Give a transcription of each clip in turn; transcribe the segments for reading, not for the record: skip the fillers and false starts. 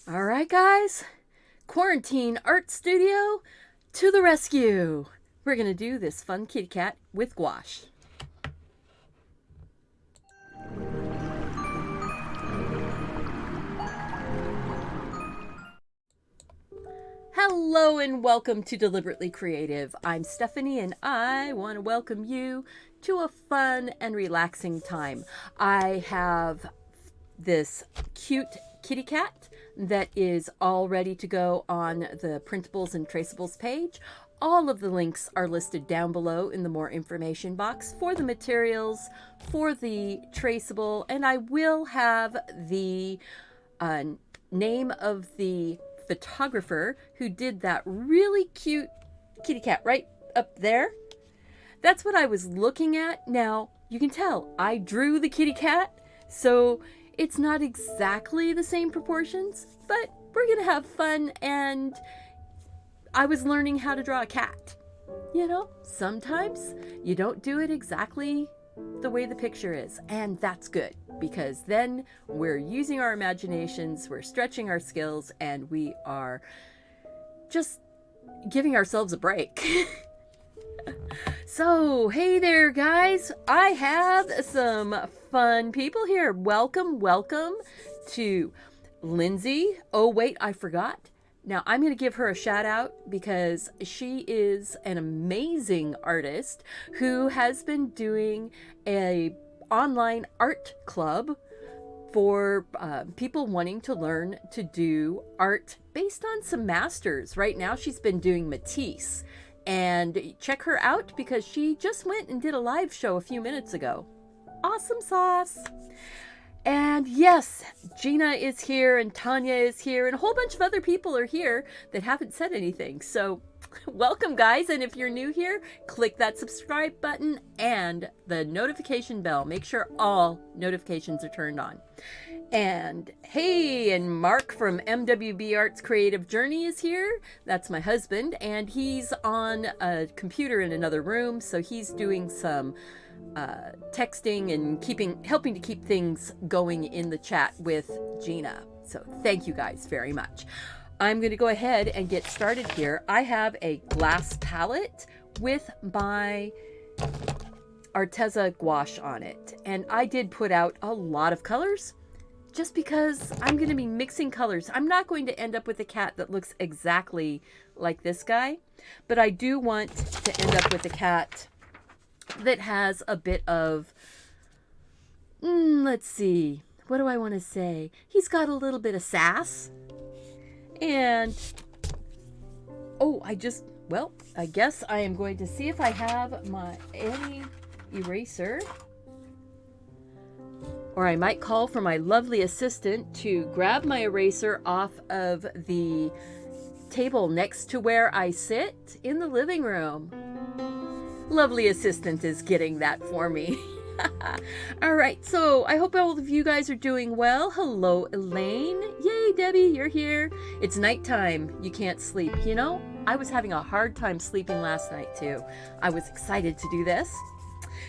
All right, guys, quarantine art studio to the rescue. We're going to do this fun kitty cat with gouache. Hello and welcome to Deliberately Creative. I'm Stephanie and I want to welcome you to a fun and relaxing time. I have this cute kitty cat that is all ready to go on the printables and traceables page. All of the links are listed down below in the more information box for the materials, for the traceable, and I will have the uh, name of the photographer who did that really cute kitty cat right up there. That's what I was looking at. Now, you can tell I drew the kitty cat, so it's not exactly the same proportions, but we're going to have fun, and I was learning how to draw a cat. You know, sometimes you don't do it exactly the way the picture is, and that's good because then we're using our imaginations, we're stretching our skills, and we are just giving ourselves a break. So, hey there, guys. I have some fun people here. Welcome to Lindsay. Oh, wait, I forgot. Now, I'm going to give her a shout out because she is an amazing artist who has been doing a online art club for people wanting to learn to do art based on some masters. Right now, she's been doing Matisse. And check her out because she just went and did a live show a few minutes ago. Awesome sauce. And yes, Gina is here and Tanya is here and a whole bunch of other people are here that haven't said anything. So welcome, guys. And if you're new here, click that subscribe button and the notification bell. Make sure all notifications are turned on. And hey, and Mark from MWB Arts Creative Journey is here. That's my husband, and he's on a computer in another room, so he's doing some texting and helping to keep things going in the chat with Gina. So thank you guys very much. I'm going to go ahead and get started here. I have a glass palette with my Arteza gouache on it, and I did put out a lot of colors just because I'm going to be mixing colors. I'm not going to end up with a cat that looks exactly like this guy, but I do want to end up with a cat that has a bit of, let's see, what do I want to say? He's got a little bit of sass. And, I guess I am going to see if I have any eraser. Or I might call for my lovely assistant to grab my eraser off of the table next to where I sit in the living room. Lovely assistant is getting that for me. All right, so I hope all of you guys are doing well. Hello, Elaine. Yay, Debbie, you're here. It's nighttime. You can't sleep. You know, I was having a hard time sleeping last night, too. I was excited to do this.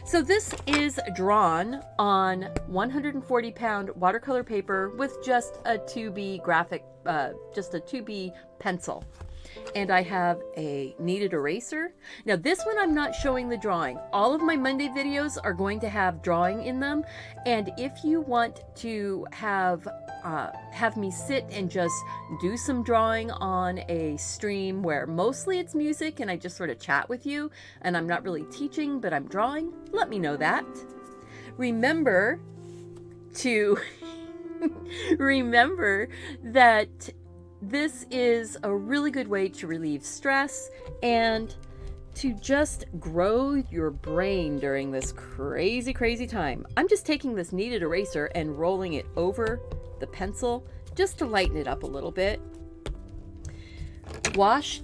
So this is drawn on 140-pound watercolor paper with just a 2B just a 2B pencil. And I have a kneaded eraser. Now this one I'm not showing the drawing. All of my Monday videos are going to have drawing in them. And if you want to have me sit and just do some drawing on a stream where mostly it's music and I just sort of chat with you and I'm not really teaching but I'm drawing, let me know that. Remember to remember that this is a really good way to relieve stress and to just grow your brain during this crazy time. I'm just taking this kneaded eraser and rolling it over the pencil just to lighten it up a little bit. Gouache,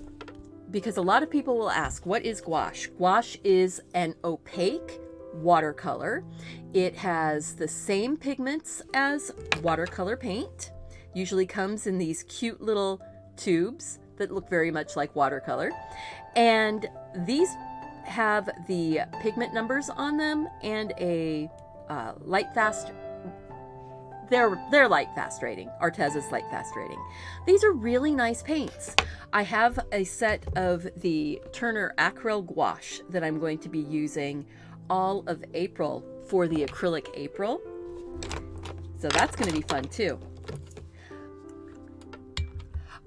because a lot of people will ask, what is gouache? Gouache is an opaque watercolor. It has the same pigments as watercolor paint. Usually comes in these cute little tubes that look very much like watercolor. And these have the pigment numbers on them and a light fast they're light fast rating. Arteza's light fast rating. These are really nice paints. I have a set of the Turner Acrylic Gouache that I'm going to be using all of April for the Acrylic April. So that's going to be fun too.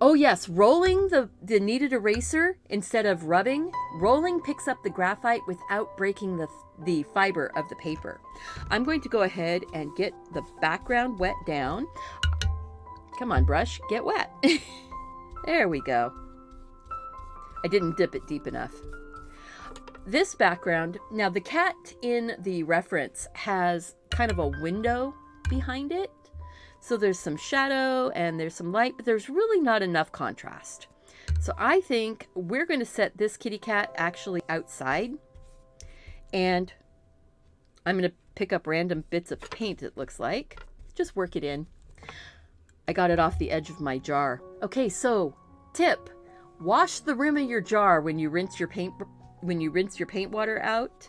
Oh yes, rolling the kneaded eraser instead of rubbing. Rolling picks up the graphite without breaking the fiber of the paper. I'm going to go ahead and get the background wet down. Come on, brush, get wet. There we go. I didn't dip it deep enough. This background, now the cat in the reference has kind of a window behind it. So there's some shadow and there's some light, but there's really not enough contrast. So I think we're going to set this kitty cat actually outside. And I'm going to pick up random bits of paint, it looks like. Just work it in. I got it off the edge of my jar. Okay, so tip. Wash the rim of your jar when you rinse your paint water out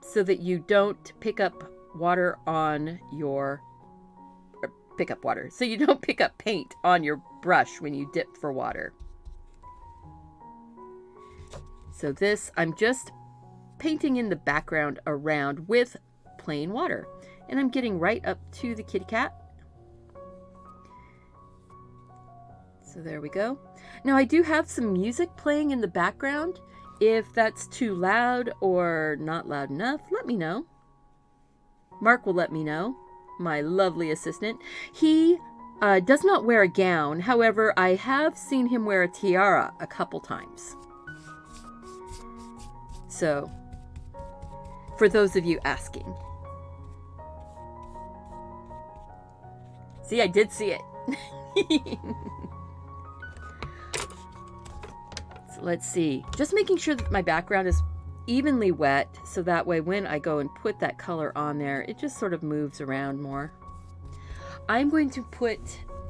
so that you don't pick up water on your so you don't pick up paint on your brush when you dip for water. So this, I'm just painting in the background around with plain water. And I'm getting right up to the kitty cat. So there we go. Now I do have some music playing in the background. If that's too loud or not loud enough, let me know. Mark will let me know. My lovely assistant. He does not wear a gown. However, I have seen him wear a tiara a couple times. So, for those of you asking. See, I did see it. So let's see. Just making sure that my background is evenly wet, so that way when I go and put that color on there, it just sort of moves around more. I'm going to put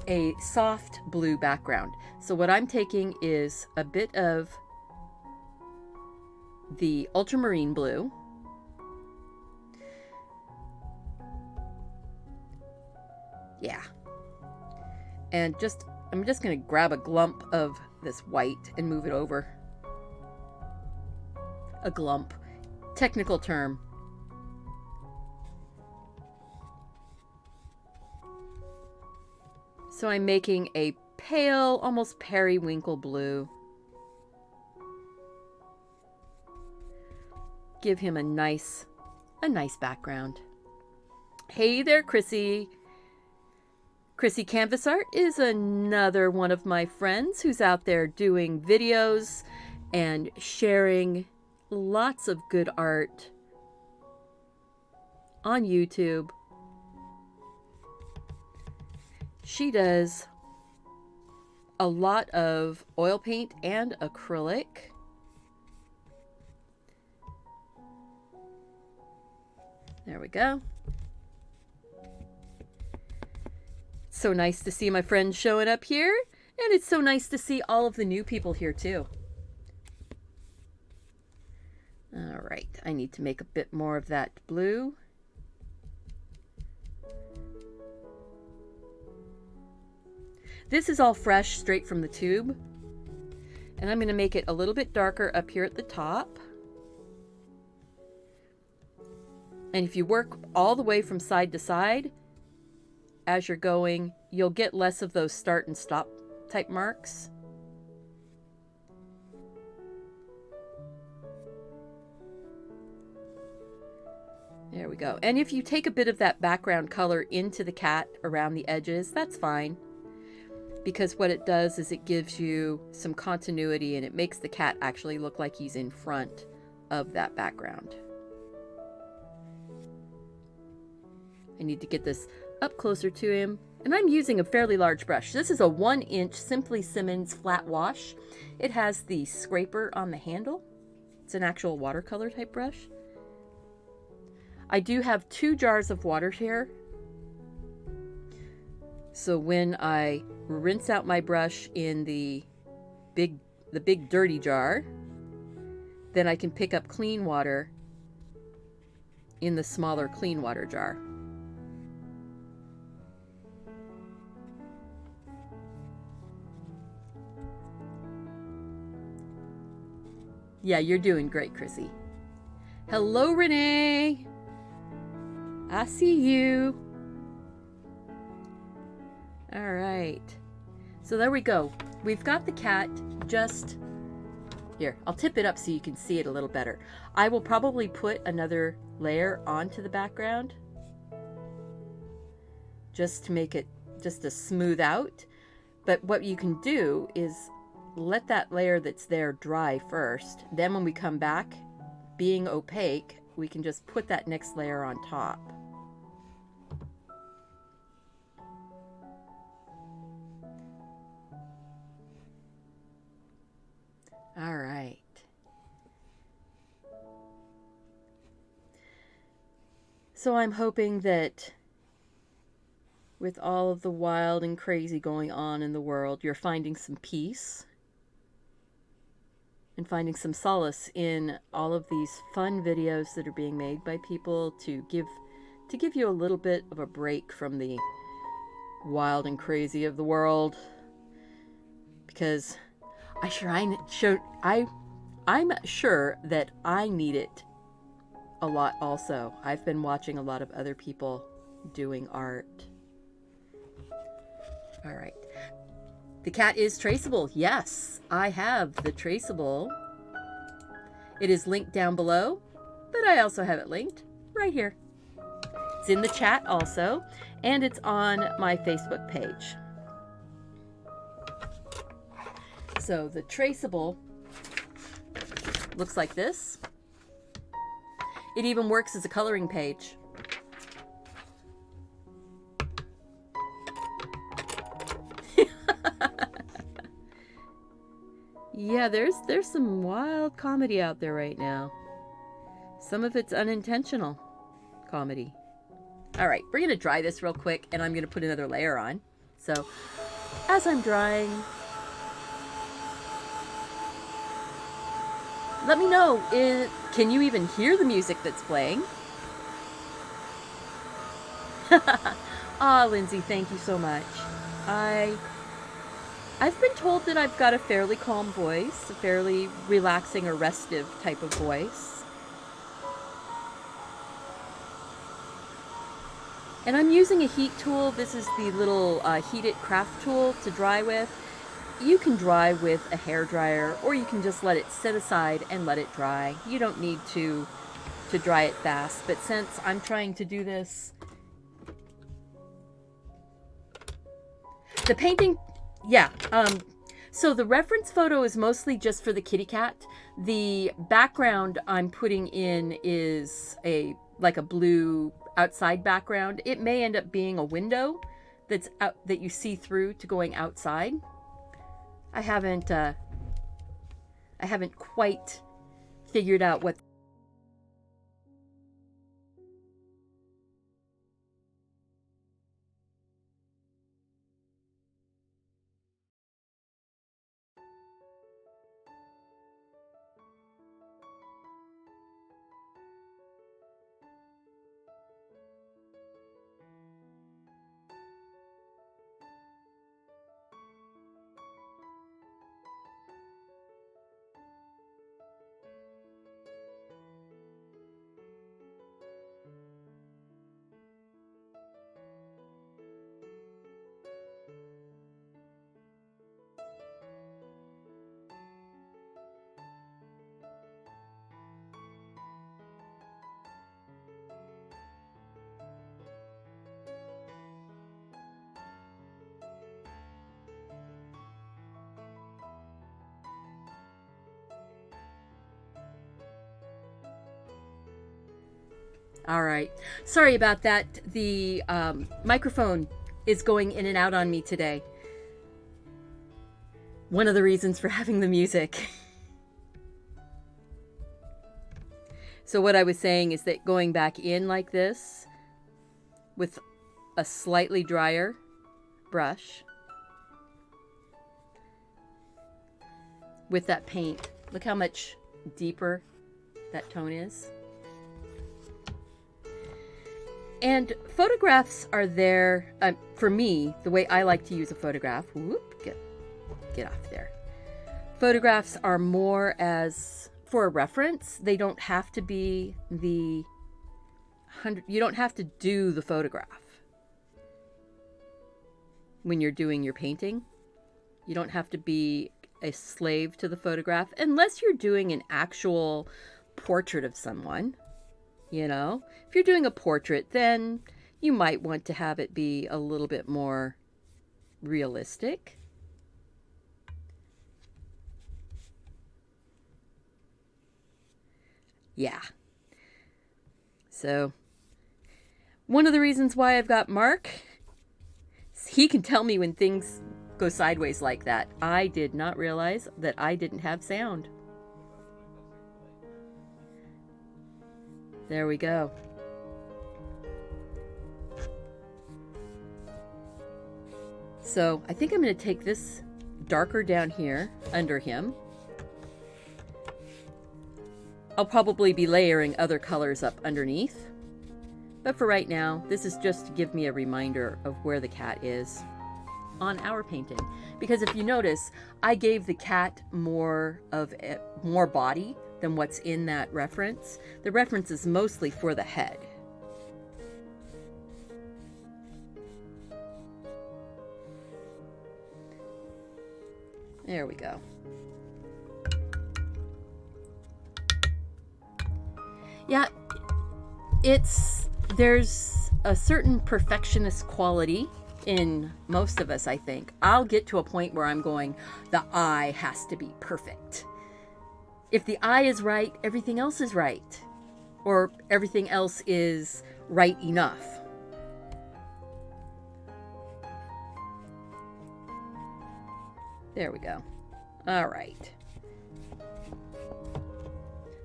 a soft blue background. So what I'm taking is a bit of the ultramarine blue. Yeah. And I'm just going to grab a glump of this white and move it over. A glump. Technical term. So I'm making a pale, almost periwinkle blue. Give him a nice background. Hey there, Chrissy. Chrissy Canvas Art is another one of my friends who's out there doing videos and sharing lots of good art on YouTube. She does a lot of oil paint and acrylic. There we go. So nice to see my friends showing up here, and it's so nice to see all of the new people here too. All right, I need to make a bit more of that blue. This is all fresh, straight from the tube. And I'm going to make it a little bit darker up here at the top. And if you work all the way from side to side, as you're going, you'll get less of those start and stop type marks. There we go. And if you take a bit of that background color into the cat around the edges, that's fine. Because what it does is it gives you some continuity and it makes the cat actually look like he's in front of that background. I need to get this up closer to him. And I'm using a fairly large brush. This is a 1-inch Simply Simmons flat wash. It has the scraper on the handle. It's an actual watercolor type brush. I do have 2 jars of water here. So when I rinse out my brush in the big dirty jar, then I can pick up clean water in the smaller clean water jar. Yeah, you're doing great, Chrissy. Hello, Renee. I see you. All right. So there we go. We've got the cat just here. I'll tip it up so you can see it a little better. I will probably put another layer onto the background just to make it just a smooth out. But what you can do is let that layer that's there dry first. Then when we come back, being opaque, we can just put that next layer on top. All right. So I'm hoping that with all of the wild and crazy going on in the world, you're finding some peace and finding some solace in all of these fun videos that are being made by people to give you a little bit of a break from the wild and crazy of the world. Because I'm sure that I need it a lot also. I've been watching a lot of other people doing art. All right. The cat is traceable. Yes, I have the traceable. It is linked down below, but I also have it linked right here. It's in the chat also, and it's on my Facebook page. So the traceable looks like this. It even works as a coloring page. Yeah, there's some wild comedy out there right now. Some of it's unintentional comedy. All right, we're gonna dry this real quick and I'm gonna put another layer on. So as I'm drying, let me know, can you even hear the music that's playing? Ah, Lindsay, thank you so much. I've been told that I've got a fairly calm voice, a fairly relaxing or restive type of voice. And I'm using a heat tool. This is the little heated craft tool to dry with. You can dry with a hair dryer, or you can just let it sit aside and let it dry. You don't need to dry it fast, but since I'm trying to do this, the painting, yeah, so the reference photo is mostly just for the kitty cat. The background I'm putting in is like a blue outside background. It may end up being a window that's out that you see through to going outside. I haven't quite figured out what. All right. Sorry about that. The microphone is going in and out on me today. One of the reasons for having the music. So what I was saying is that going back in like this with a slightly drier brush with that paint, look how much deeper that tone is. And photographs are there, for me, the way I like to use a photograph. Whoop, get off there. Photographs are more as for a reference. They don't have to be the 100, you don't have to do the photograph when you're doing your painting. You don't have to be a slave to the photograph unless you're doing an actual portrait of someone. You know, if you're doing a portrait, then you might want to have it be a little bit more realistic. Yeah. So, one of the reasons why I've got Mark, he can tell me when things go sideways like that. I did not realize that I didn't have sound. There we go. So I think I'm going to take this darker down here under him. I'll probably be layering other colors up underneath. But for right now, this is just to give me a reminder of where the cat is on our painting. Because if you notice, I gave the cat more body than what's in that reference. The reference is mostly for the head. There we go. Yeah, there's a certain perfectionist quality in most of us, I think. I'll get to a point where I'm going, the eye has to be perfect. If the eye is right, everything else is right. Or everything else is right enough. There we go. All right.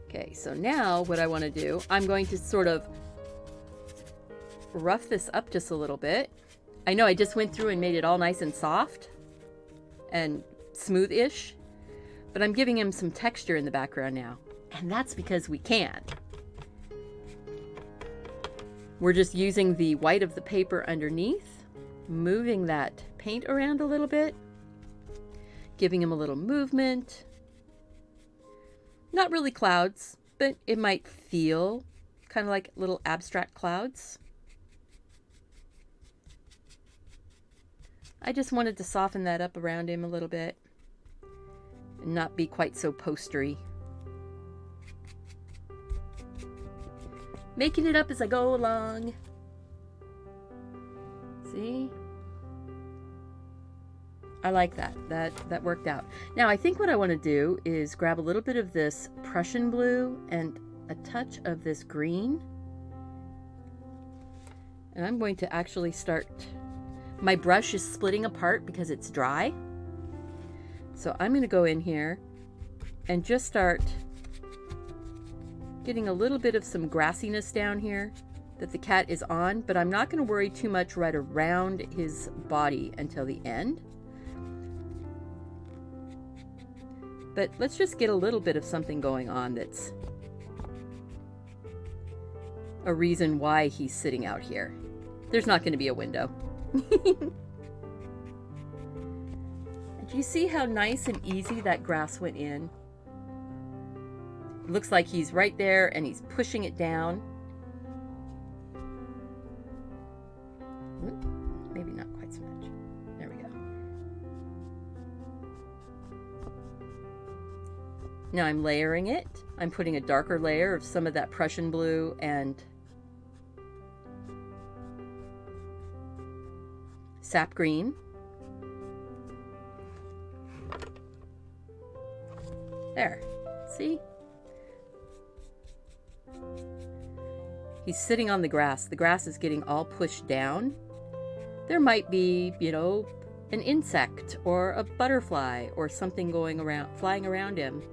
Okay, so now what I want to do, I'm going to sort of rough this up just a little bit. I know I just went through and made it all nice and soft and smooth-ish, but I'm giving him some texture in the background now, and that's because we can. We're just using the white of the paper underneath, moving that paint around a little bit, giving him a little movement. Not really clouds, but it might feel kind of like little abstract clouds. I just wanted to soften that up around him a little bit and not be quite so postery. Making it up as I go along. See? I like that. That worked out. Now I think what I want to do is grab a little bit of this Prussian blue and a touch of this green. And I'm going to actually start, my brush is splitting apart because it's dry. So I'm going to go in here and just start getting a little bit of some grassiness down here that the cat is on, but I'm not going to worry too much right around his body until the end. But let's just get a little bit of something going on that's a reason why he's sitting out here. There's not going to be a window. Do you see how nice and easy that grass went in? It looks like he's right there and he's pushing it down. Maybe not quite so much. There we go. Now I'm layering it. I'm putting a darker layer of some of that Prussian blue and sap green. There. See? He's sitting on the grass. The grass is getting all pushed down. There might be, you know, an insect or a butterfly or something going around, flying around him.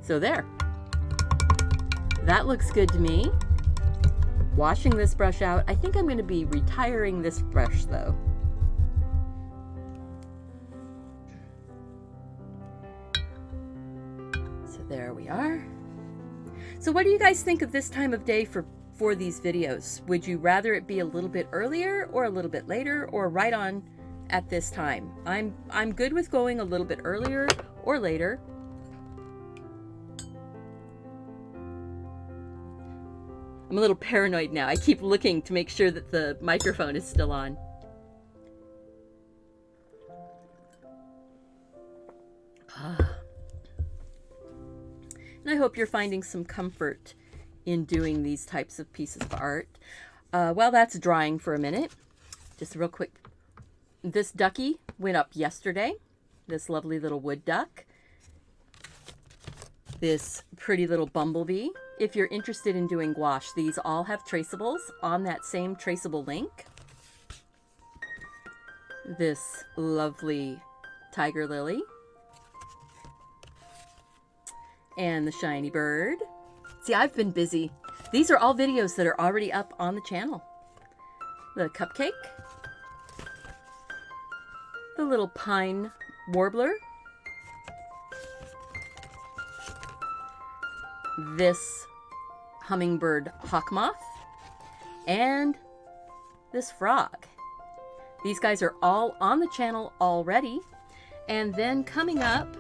So there. That looks good to me. Washing this brush out. I think I'm going to be retiring this brush though. So there we are. So what do you guys think of this time of day for for these videos? Would you rather it be a little bit earlier or a little bit later or right on at this time? I'm good with going a little bit earlier or later. I'm a little paranoid now. I keep looking to make sure that the microphone is still on. And I hope you're finding some comfort in doing these types of pieces of art. While that's drying for a minute, just real quick. This ducky went up yesterday. This lovely little wood duck. This pretty little bumblebee. If you're interested in doing gouache, these all have traceables on that same traceable link. This lovely tiger lily. And the shiny bird. See, I've been busy. These are all videos that are already up on the channel. The cupcake. The little pine warbler. This hummingbird hawk moth. And this frog. These guys are all on the channel already. And then coming up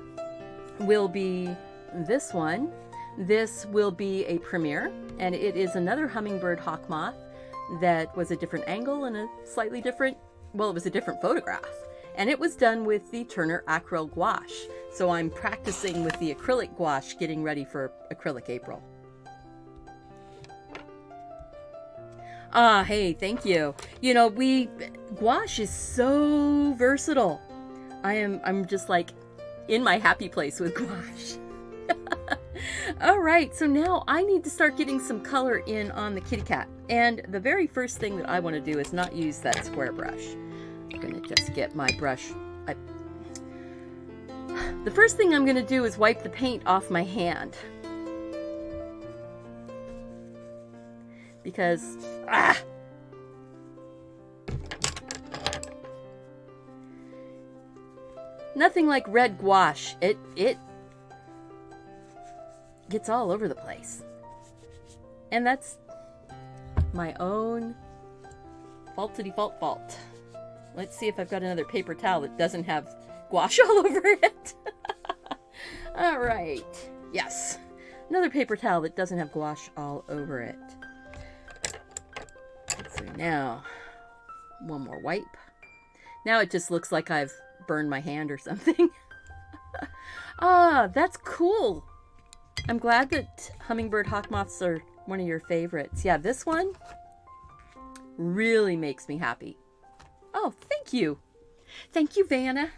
will be this one. This will be a premiere, and it is another hummingbird hawk moth that was a different angle and a slightly different, well, it was a different photograph. And it was done with the Turner Acrylic Gouache. So I'm practicing with the acrylic gouache, getting ready for Acrylic April. Ah, hey, thank you. You know, gouache is so versatile. I'm just like in my happy place with gouache. All right, so now I need to start getting some color in on the kitty cat. And the very first thing that I want to do is not use that square brush. I'm going to just get my brush. The first thing I'm going to do is wipe the paint off my hand. Because, nothing like red gouache. It gets all over the place. And that's my own faulty fault. Let's see if I've got another paper towel that doesn't have gouache all over it. All right. Yes. Another paper towel that doesn't have gouache all over it. So now, one more wipe. Now it just looks like I've burned my hand or something. Ah, that's cool. I'm glad that hummingbird hawk moths are one of your favorites. Yeah, this one really makes me happy. Oh, thank you. Thank you, Vanna.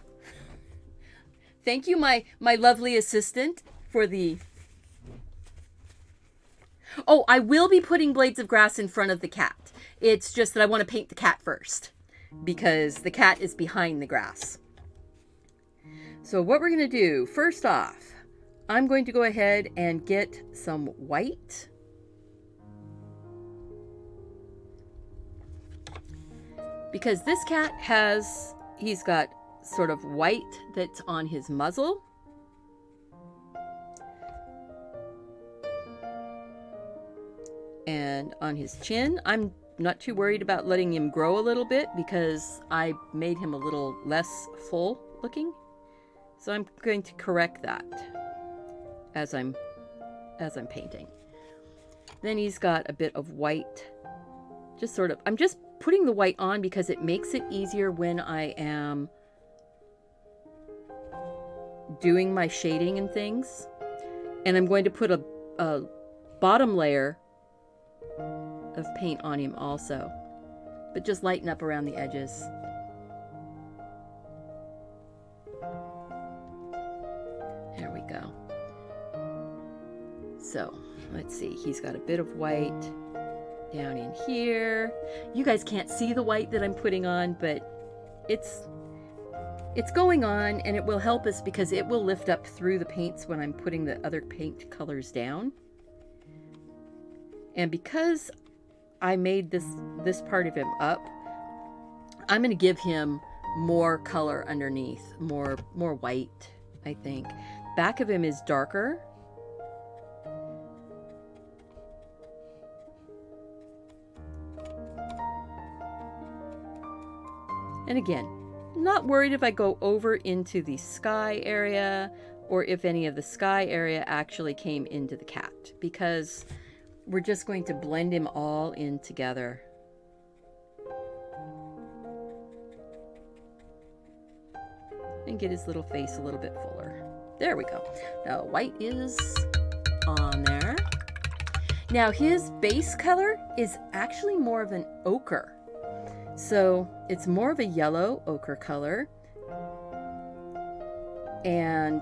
Thank you, my lovely assistant, for the... Oh, I will be putting blades of grass in front of the cat. It's just that I want to paint the cat first, because the cat is behind the grass. So what we're going to do, first off, I'm going to go ahead and get some white. Because this cat he's got sort of white that's on his muzzle. And on his chin. I'm not too worried about letting him grow a little bit because I made him a little less full looking. So I'm going to correct that as I'm painting. Then he's got a bit of white. Just sort of, I'm just putting the white on because it makes it easier when I am doing my shading and things. And I'm going to put a bottom layer of paint on him also, but just lighten up around the edges. There we go. So let's see, he's got a bit of white down in here. You guys can't see the white that I'm putting on, but it's going on, and it will help us because it will lift up through the paints when I'm putting the other paint colors down. And because I made this part of him up, I'm going to give him more color underneath, more white, I think. Back of him is darker. And again, not worried if I go over into the sky area or if any of the sky area actually came into the cat, because we're just going to blend him all in together. And get his little face a little bit fuller. There we go. Now white is on there. Now his base color is actually more of an ochre. So it's more of a yellow ochre color. And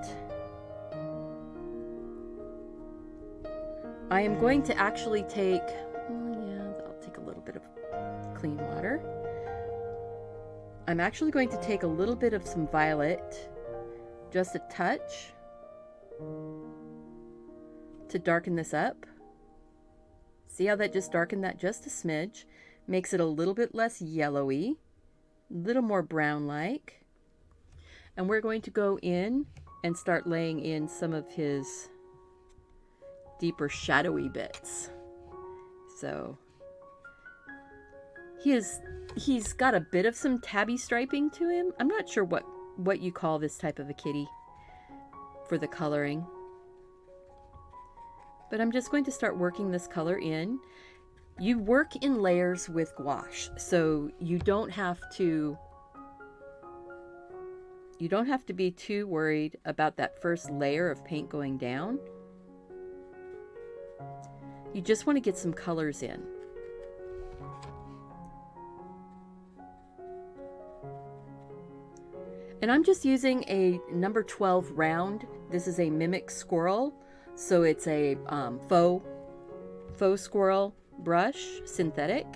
I am going to actually take, I'll take a little bit of clean water. I'm actually going to take a little bit of some violet, just a touch, to darken this up. See how that just darkened that just a smidge? Makes it a little bit less yellowy, a little more brown-like. And we're going to go in and start laying in some of his deeper shadowy bits. So he's got a bit of some tabby striping to him. I'm not sure what you call this type of a kitty for the coloring. But I'm just going to start working this color in. You work in layers with gouache, so you don't have to be too worried about that first layer of paint going down. You just want to get some colors in. And I'm just using a number 12 round. This is a mimic squirrel. So it's a faux squirrel brush, synthetic.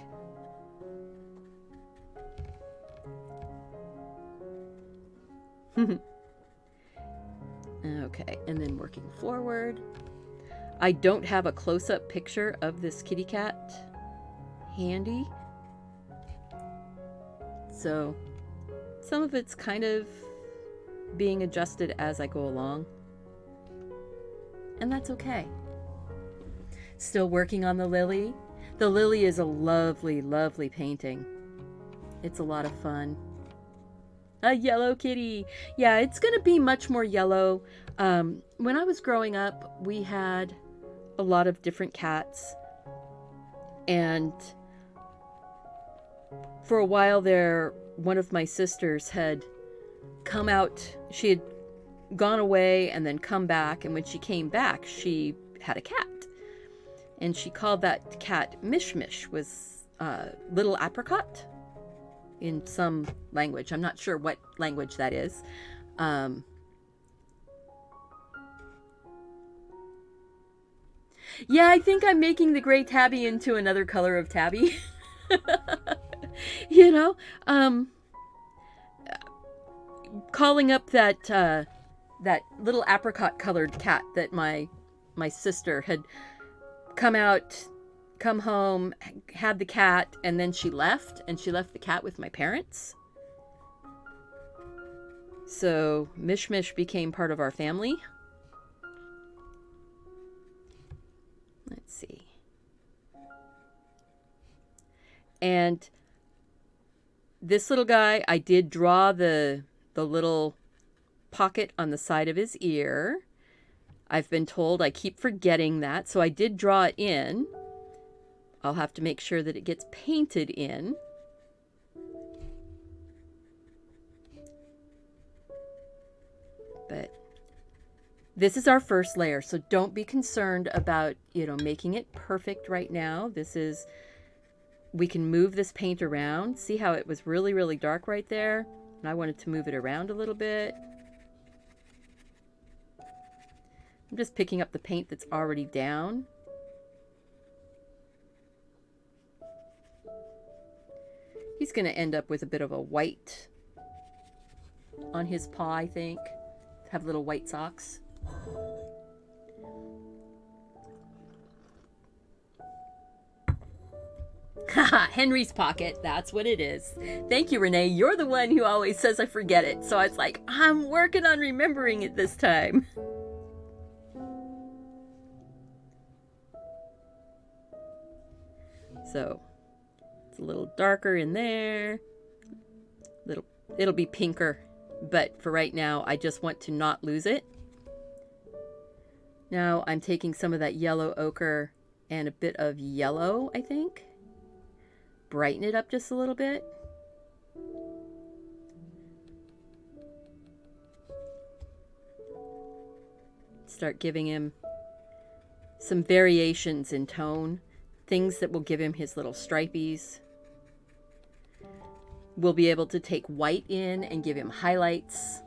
Okay, and then working forward. I don't have a close-up picture of this kitty cat handy. So some of it's kind of being adjusted as I go along. And that's okay. Still working on the lily. The lily is a lovely, lovely painting. It's a lot of fun. A yellow kitty. Yeah, it's going to be much more yellow. When I was growing up, we had a lot of different cats. And for a while there, one of my sisters had come out. She had gone away and then come back. And when she came back, she had a cat. And she called that cat Mish Mish, was little apricot in some language. I'm not sure what language that is. Yeah, I think I'm making the gray tabby into another color of tabby. You know, calling up that little apricot colored cat that my sister had come home, had the cat, and then she left, and she left the cat with my parents. So Mish Mish became part of our family. Let's see. And this little guy, I did draw the little pocket on the side of his ear. I've been told I keep forgetting that, so I did draw it in. I'll have to make sure that it gets painted in. But this is our first layer, so don't be concerned about, making it perfect right now. We can move this paint around. See how it was really, really dark right there? And I wanted to move it around a little bit. I'm just picking up the paint that's already down. He's going to end up with a bit of a white on his paw, I think. Have little white socks. Haha, Henry's pocket. That's what it is. Thank you, Renee. You're the one who always says I forget it. So I was like, I'm working on remembering it this time. So it's a little darker in there. Little it'll be pinker, but for right now, I just want to not lose it. Now I'm taking some of that yellow ochre and a bit of yellow, I think. Brighten it up just a little bit. Start giving him some variations in tone, things that will give him his little stripies. We'll be able to take white in and give him highlights.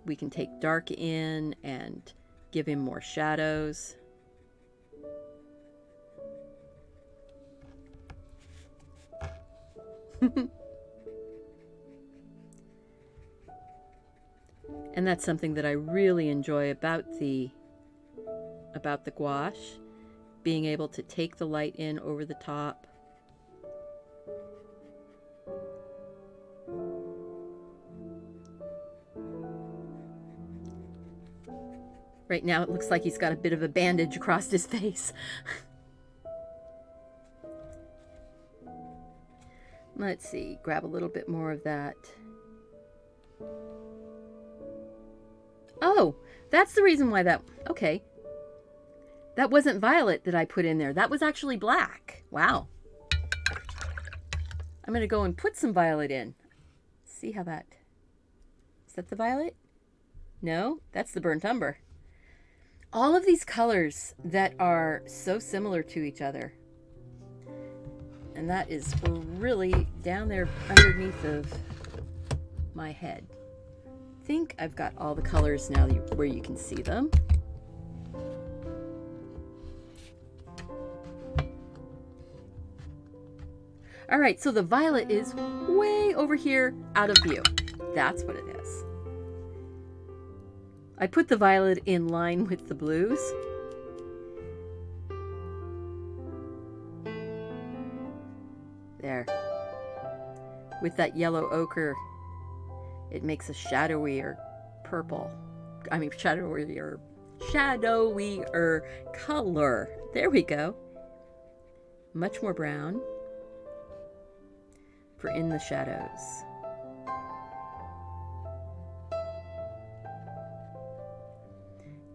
We can take dark in and give him more shadows. And that's something that I really enjoy about the gouache, being able to take the light in over the top. Right now it looks like he's got a bit of a bandage across his face. Let's see, grab a little bit more of that. Oh, that's the reason why that, okay. That wasn't violet that I put in there. That was actually black. Wow. I'm going to go and put some violet in. See how that, is that the violet? No, that's the burnt umber. All of these colors that are so similar to each other. And that is really down there underneath of my head. I think I've got all the colors now where you can see them. All right, so the violet is way over here out of view. That's what it is. I put the violet in line with the blues. There. With that yellow ochre, it makes a shadowier purple. I mean, shadowier color. There we go. Much more brown for in the shadows.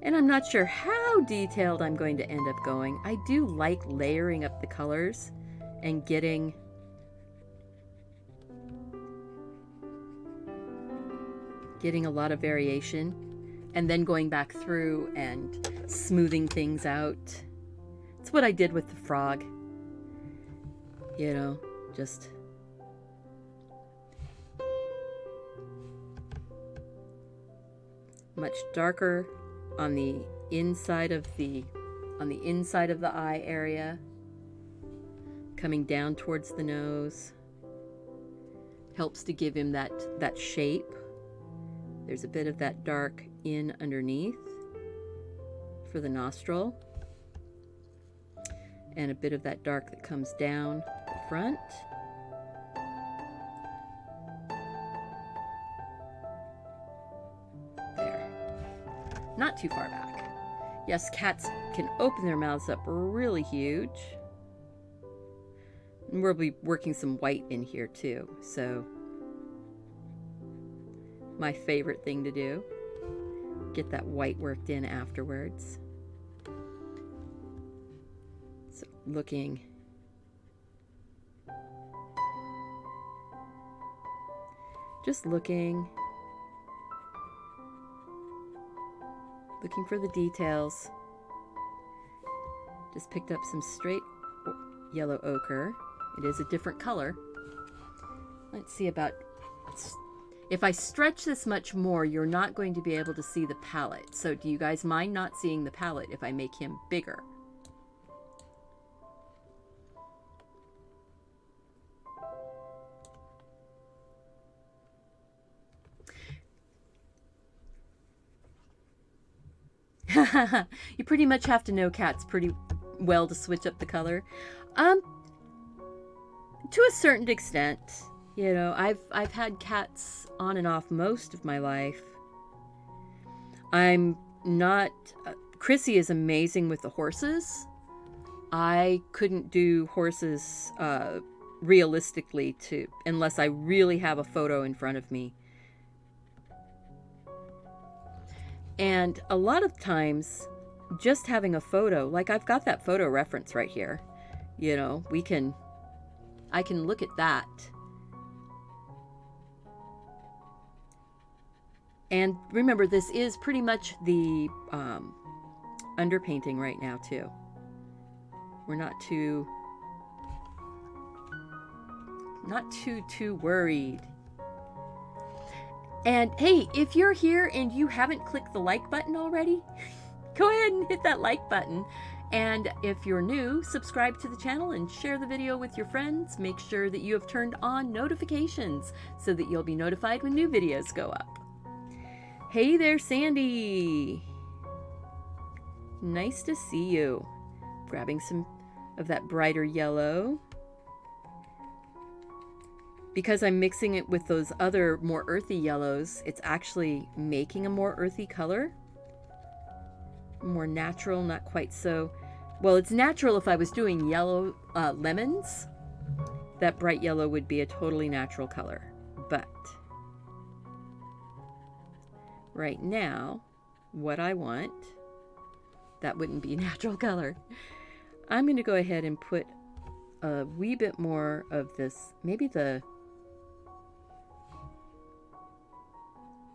And I'm not sure how detailed I'm going to end up going. I do like layering up the colors and getting a lot of variation, and then going back through and smoothing things out. It's what I did with the frog. You know, just much darker on the inside of the eye area, coming down towards the nose. Helps to give him that shape. There's a bit of that dark in underneath for the nostril, and a bit of that dark that comes down the front. There. Not too far back. Yes, cats can open their mouths up really huge. And we'll be working some white in here too, so my favorite thing to do. Get that white worked in afterwards. So looking for the details. Just picked up some straight yellow ochre. It is a different color. Let's see about, if I stretch this much more, you're not going to be able to see the palette. So do you guys mind not seeing the palette if I make him bigger? You pretty much have to know cats pretty well to switch up the color. To a certain extent. You know, I've had cats on and off most of my life. I'm not... Chrissy is amazing with the horses. I couldn't do horses realistically unless I really have a photo in front of me. And a lot of times, just having a photo, like I've got that photo reference right here, you know, I can look at that. And remember, this is pretty much the underpainting right now too. We're not too worried. And hey, if you're here and you haven't clicked the like button already, go ahead and hit that like button. And if you're new, subscribe to the channel and share the video with your friends. Make sure that you have turned on notifications so that you'll be notified when new videos go up. Hey there, Sandy. Nice to see you. Grabbing some of that brighter yellow. Because I'm mixing it with those other more earthy yellows, it's actually making a more earthy color. More natural, not quite so... Well, it's natural if I was doing yellow lemons. That bright yellow would be a totally natural color. But right now, what I want, that wouldn't be a natural color. I'm going to go ahead and put a wee bit more of this, maybe the...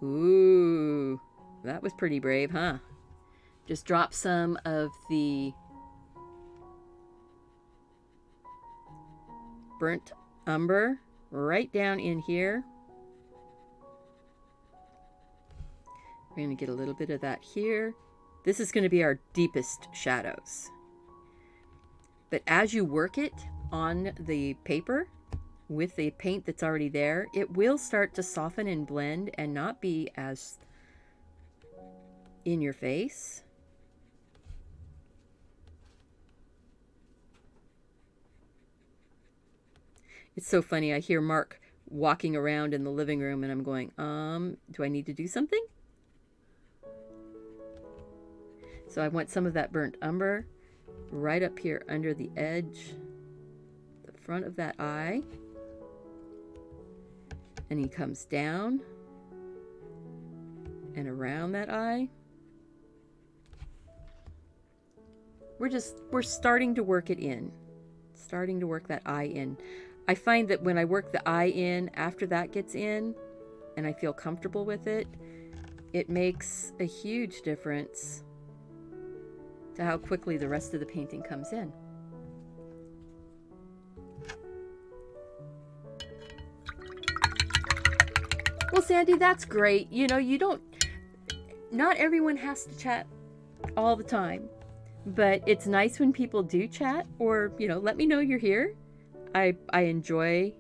Ooh, that was pretty brave, huh? Just drop some of the burnt umber right down in here. We're going to get a little bit of that here. This is going to be our deepest shadows. But as you work it on the paper with the paint that's already there, it will start to soften and blend and not be as in your face. It's so funny. I hear Mark walking around in the living room and I'm going, do I need to do something? So I want some of that burnt umber right up here under the edge, the front of that eye. And he comes down and around that eye. We're starting to work it in. Starting to work that eye in. I find that when I work the eye in, after that gets in, and I feel comfortable with it, it makes a huge difference to how quickly the rest of the painting comes in. Well, Sandy, that's great. You know, not everyone has to chat all the time, but it's nice when people do chat or, you know, let me know you're here. I enjoy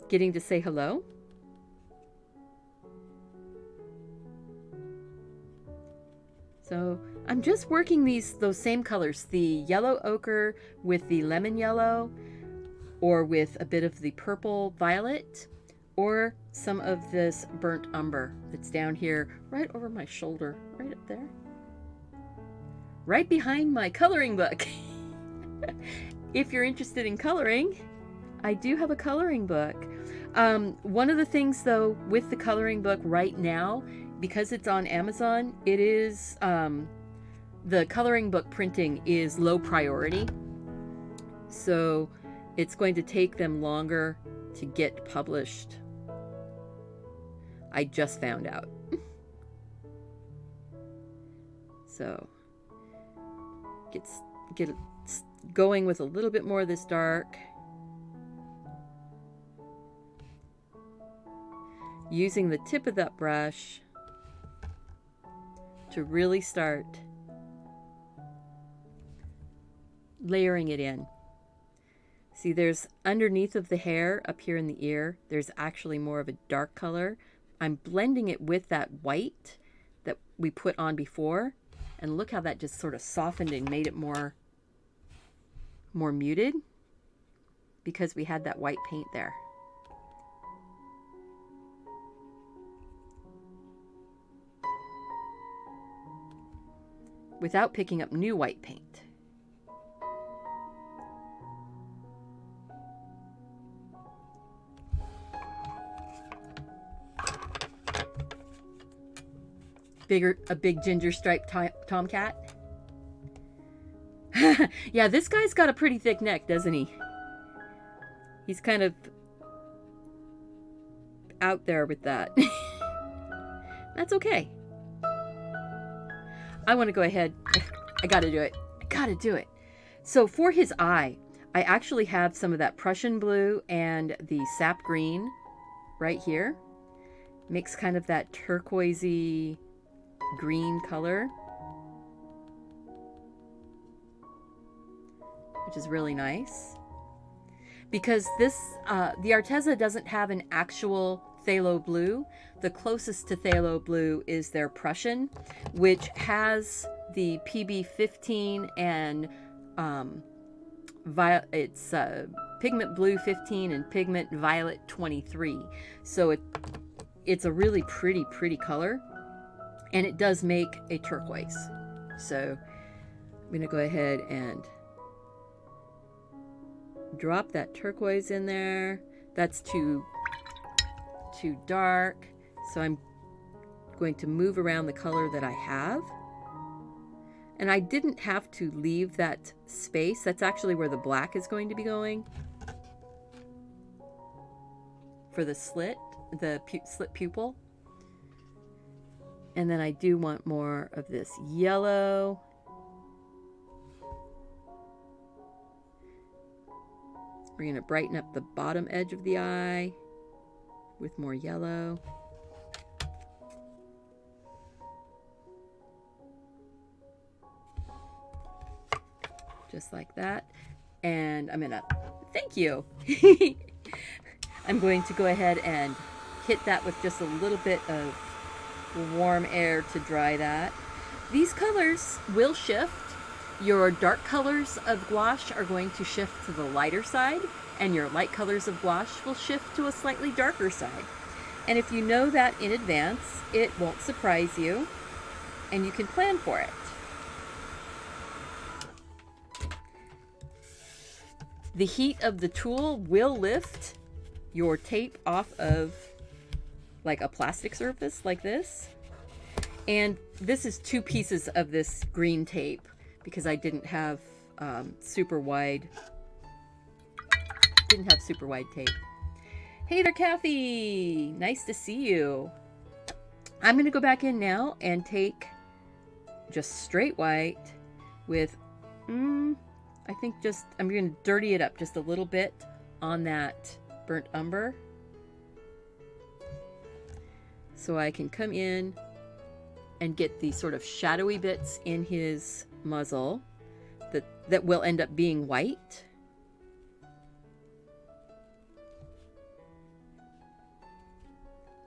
getting to say hello. So I'm just working those same colors, the yellow ochre with the lemon yellow, or with a bit of the purple violet, or some of this burnt umber that's down here right over my shoulder, right up there, right behind my coloring book. If you're interested in coloring, I do have a coloring book. One of the things though with the coloring book right now, because it's on Amazon, it is the coloring book printing is low priority, so it's going to take them longer to get published. I just found out. So get going with a little bit more of this dark. Using the tip of that brush to really start layering it in. See, there's underneath of the hair up here in the ear, there's actually more of a dark color. I'm blending it with that white that we put on before, and look how that just sort of softened and made it more muted because we had that white paint there. Without picking up new white paint. a big ginger striped tomcat. Yeah, this guy's got a pretty thick neck, doesn't he? He's kind of out there with that. That's okay. I want to go ahead. I gotta do it. I gotta do it. So for his eye, I actually have some of that Prussian blue and the sap green right here. Makes kind of that turquoisey green color, which is really nice. Because this, the Arteza doesn't have an actual phthalo blue. The closest to phthalo blue is their Prussian, which has the PB15 and it's pigment blue 15 and pigment violet 23. So it's a really pretty color, and it does make a turquoise. So I'm gonna go ahead and drop that turquoise in there. That's too dark, so I'm going to move around the color that I have. And I didn't have to leave that space. That's actually where the black is going to be going for the slit, the slit pupil. And then I do want more of this yellow. We're going to brighten up the bottom edge of the eye with more yellow. Just like that. And I'm gonna, thank you. I'm going to go ahead and hit that with just a little bit of warm air to dry that. These colors will shift. Your dark colors of gouache are going to shift to the lighter side, and your light colors of gouache will shift to a slightly darker side. And if you know that in advance, it won't surprise you, and you can plan for it. The heat of the tool will lift your tape off of like a plastic surface like this. And this is 2 pieces of this green tape because I didn't have super wide tape. Hey there, Kathy. Nice to see you. I'm going to go back in now and take just straight white with, I think just, I'm going to dirty it up just a little bit on that burnt umber. So I can come in and get these sort of shadowy bits in his muzzle that will end up being white.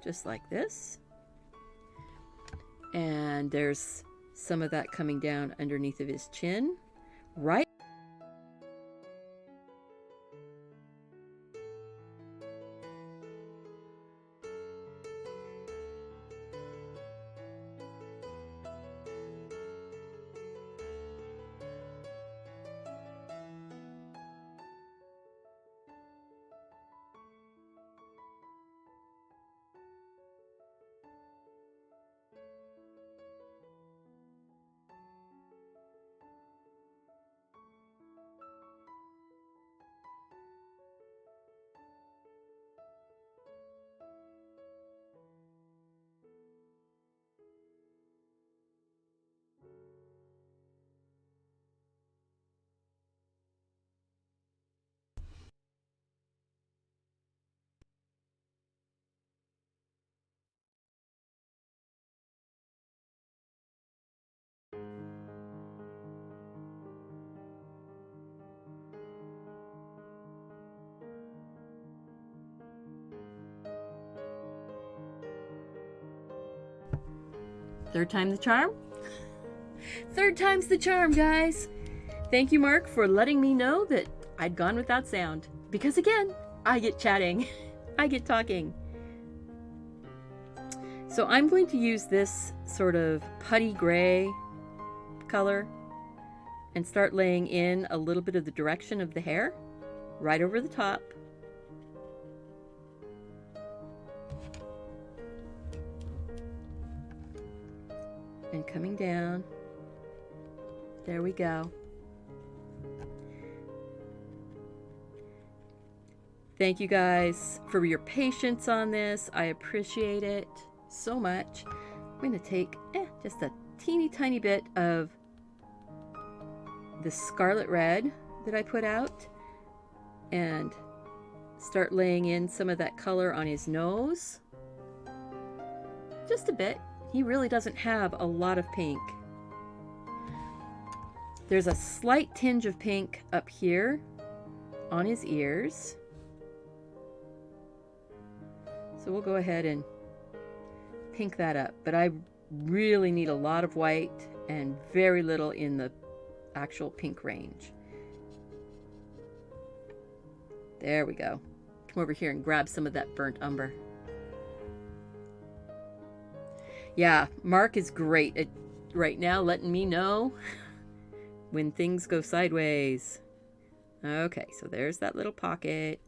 Just like this. And there's some of that coming down underneath of his chin. Right. Third time the charm? Third time's the charm, guys. Thank you, Mark, for letting me know that I'd gone without sound. Because again, I get chatting. I get talking. So I'm going to use this sort of putty gray color and start laying in a little bit of the direction of the hair right over the top. and coming down. There we go. Thank you guys for your patience on this. I appreciate it so much. I'm going to take just a teeny tiny bit of the scarlet red that I put out and start laying in some of that color on his nose. Just a bit. He really doesn't have a lot of pink. There's a slight tinge of pink up here on his ears. So we'll go ahead and pink that up. But I really need a lot of white and very little in the actual pink range. There we go. Come over here and grab some of that burnt umber. Yeah, Mark is great at right now letting me know when things go sideways. Okay, so there's that little pocket.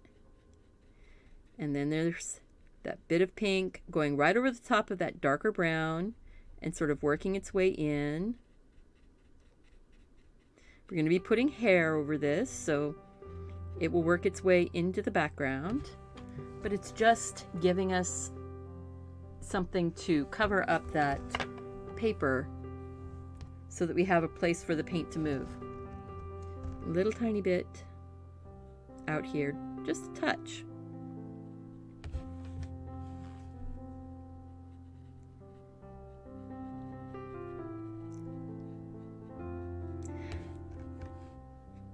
And then there's that bit of pink going right over the top of that darker brown and sort of working its way in. We're going to be putting hair over this, so it will work its way into the background, but it's just giving us something to cover up that paper so that we have a place for the paint to move. A little tiny bit out here, just a touch.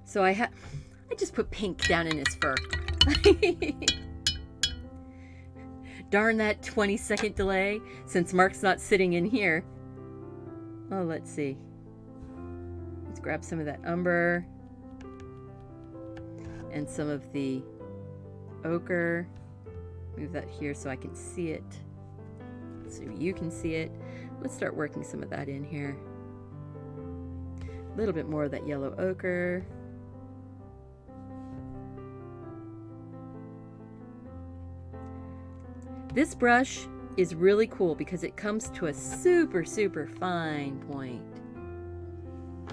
So I just put pink down in his fur. Darn that 20-second delay since Mark's not sitting in here. Oh, let's see. Let's grab some of that umber and some of the ochre. Move that here so I can see it, so you can see it. Let's start working some of that in here. A little bit more of that yellow ochre. This brush is really cool because it comes to a super, super fine point.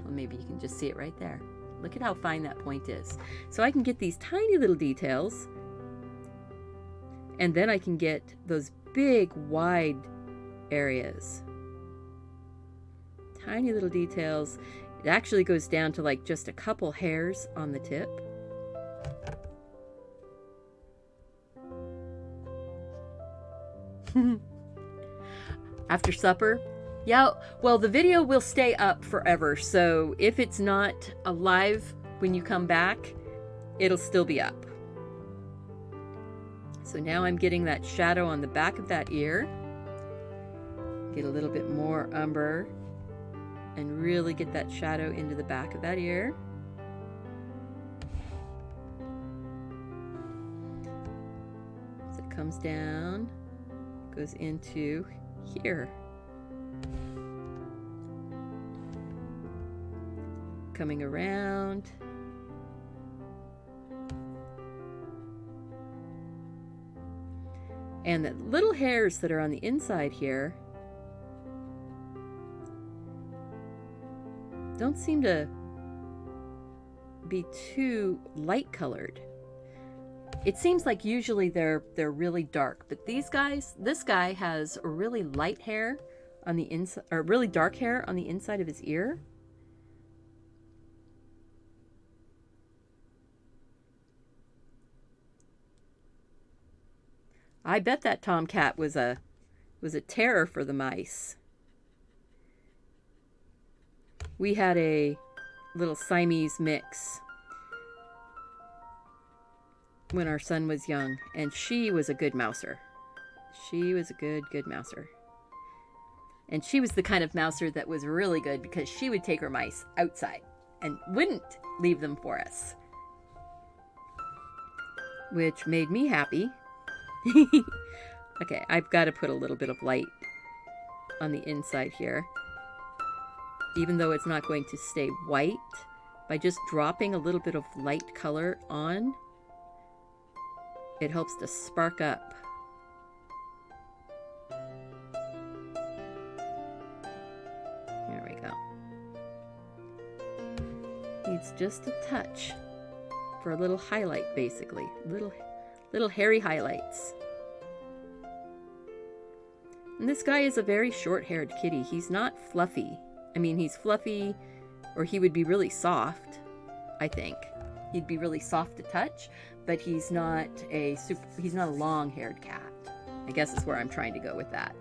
Well, maybe you can just see it right there. Look at how fine that point is. So I can get these tiny little details, and then I can get those big, wide areas. Tiny little details. It actually goes down to like just a couple hairs on the tip. After supper? Yeah, well, the video will stay up forever, so if it's not alive when you come back, it'll still be up. So now I'm getting that shadow on the back of that ear. Get a little bit more umber and really get that shadow into the back of that ear. As it comes down, goes into here. Coming around. And the little hairs that are on the inside here don't seem to be too light colored. It seems like usually they're really dark, but these guys, this guy has a really light hair on the inside, or really dark hair on the inside of his ear. I bet that tomcat was a terror for the mice. We had a little Siamese mix when our son was young, and she was a good mouser. She was a good mouser. And she was the kind of mouser that was really good because she would take her mice outside and wouldn't leave them for us, which made me happy. Okay, I've got to put a little bit of light on the inside here, even though it's not going to stay white. By just dropping a little bit of light color on, it helps to spark up. needs just a touch for a little highlight, basically. Little hairy highlights. And this guy is a very short-haired kitty. He's not fluffy. I mean, he's fluffy, or he would be really soft, I think. He'd be really soft to touch, but he's not a long-haired cat. I guess is where I'm trying to go with that.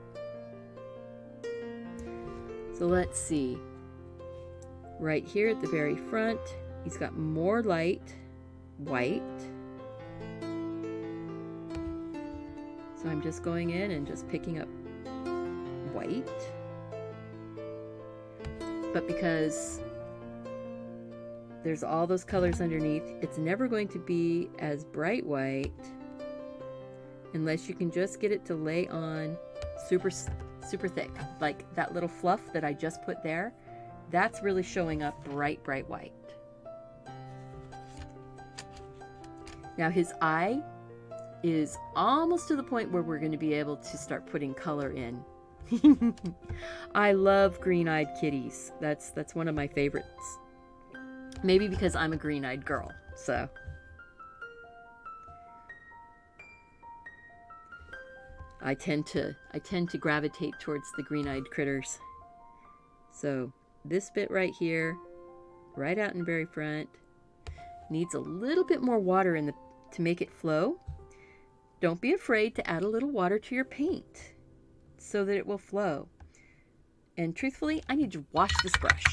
So let's see. Right here at the very front, he's got more light white. So I'm just going in and just picking up white. But because there's all those colors underneath, it's never going to be as bright white unless you can just get it to lay on super thick. Like that little fluff that I just put there, that's really showing up bright white. Now his eye is almost to the point where we're going to be able to start putting color in. I love green-eyed kitties. That's one of my favorites. Maybe because I'm a green-eyed girl, so. I tend to gravitate towards the green-eyed critters. So this bit right here, right out in the very front, needs a little bit more water to make it flow. Don't be afraid to add a little water to your paint so that it will flow. And truthfully, I need to wash this brush.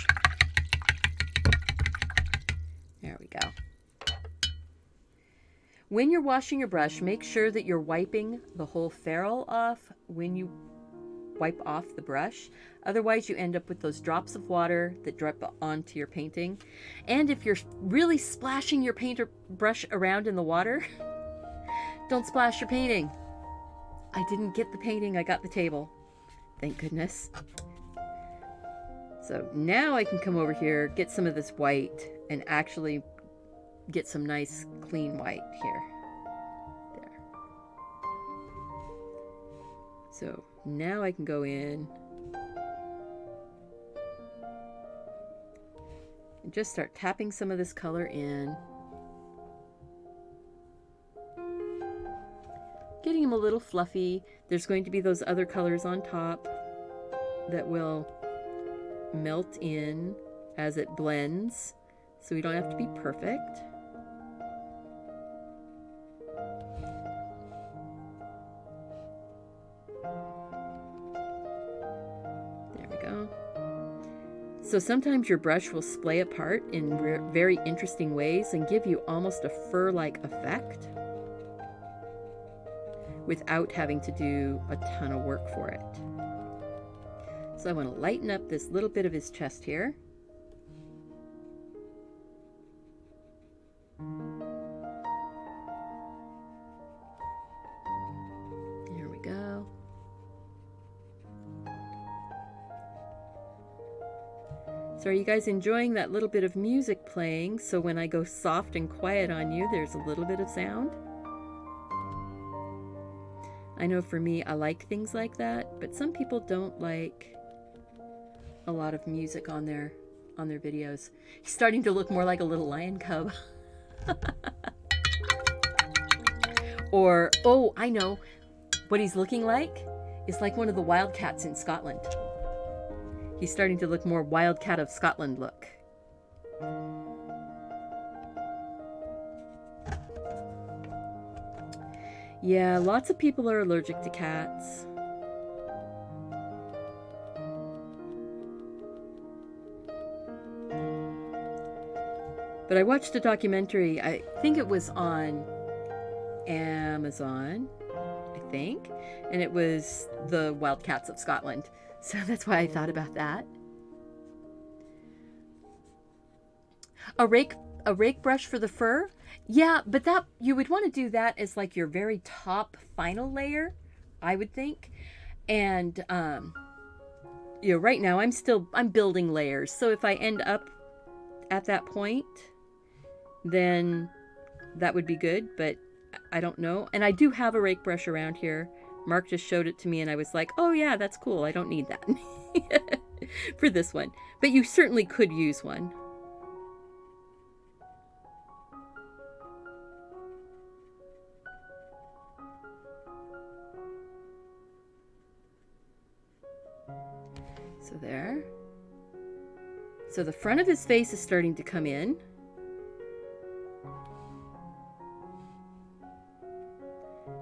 There we go. When you're washing your brush, make sure that you're wiping the whole ferrule off when you wipe off the brush. Otherwise, you end up with those drops of water that drip onto your painting. And if you're really splashing your paint or brush around in the water, don't splash your painting. I didn't get the painting, I got the table. Thank goodness. So now I can come over here, get some of this white, and actually get some nice clean white here. There. So now I can go in and just start tapping some of this color in. Getting them a little fluffy. There's going to be those other colors on top that will melt in as it blends, so we don't have to be perfect. There we go. So sometimes your brush will splay apart in very interesting ways and give you almost a fur-like effect without having to do a ton of work for it. So I want to lighten up this little bit of his chest here. There we go. So are you guys enjoying that little bit of music playing? So when I go soft and quiet on you, there's a little bit of sound. I know for me, I like things like that, but some people don't like a lot of music on their videos. He's starting to look more like a little lion cub. Or, oh, I know what he's looking like is like one of the wildcats in Scotland. He's starting to look more Wildcat of Scotland look. Yeah, lots of people are allergic to cats. But I watched a documentary, I think it was on Amazon, I think, and it was the Wildcats of Scotland. So that's why I thought about that. A rake brush for the fur? Yeah, but that you would want to do that as like your very top final layer, I would think. And you know, right now I'm building layers. So if I end up at that point, then that would be good, but I don't know. And I do have a rake brush around here. Mark just showed it to me and I was like, oh yeah, that's cool. I don't need that for this one. But you certainly could use one. So the front of his face is starting to come in.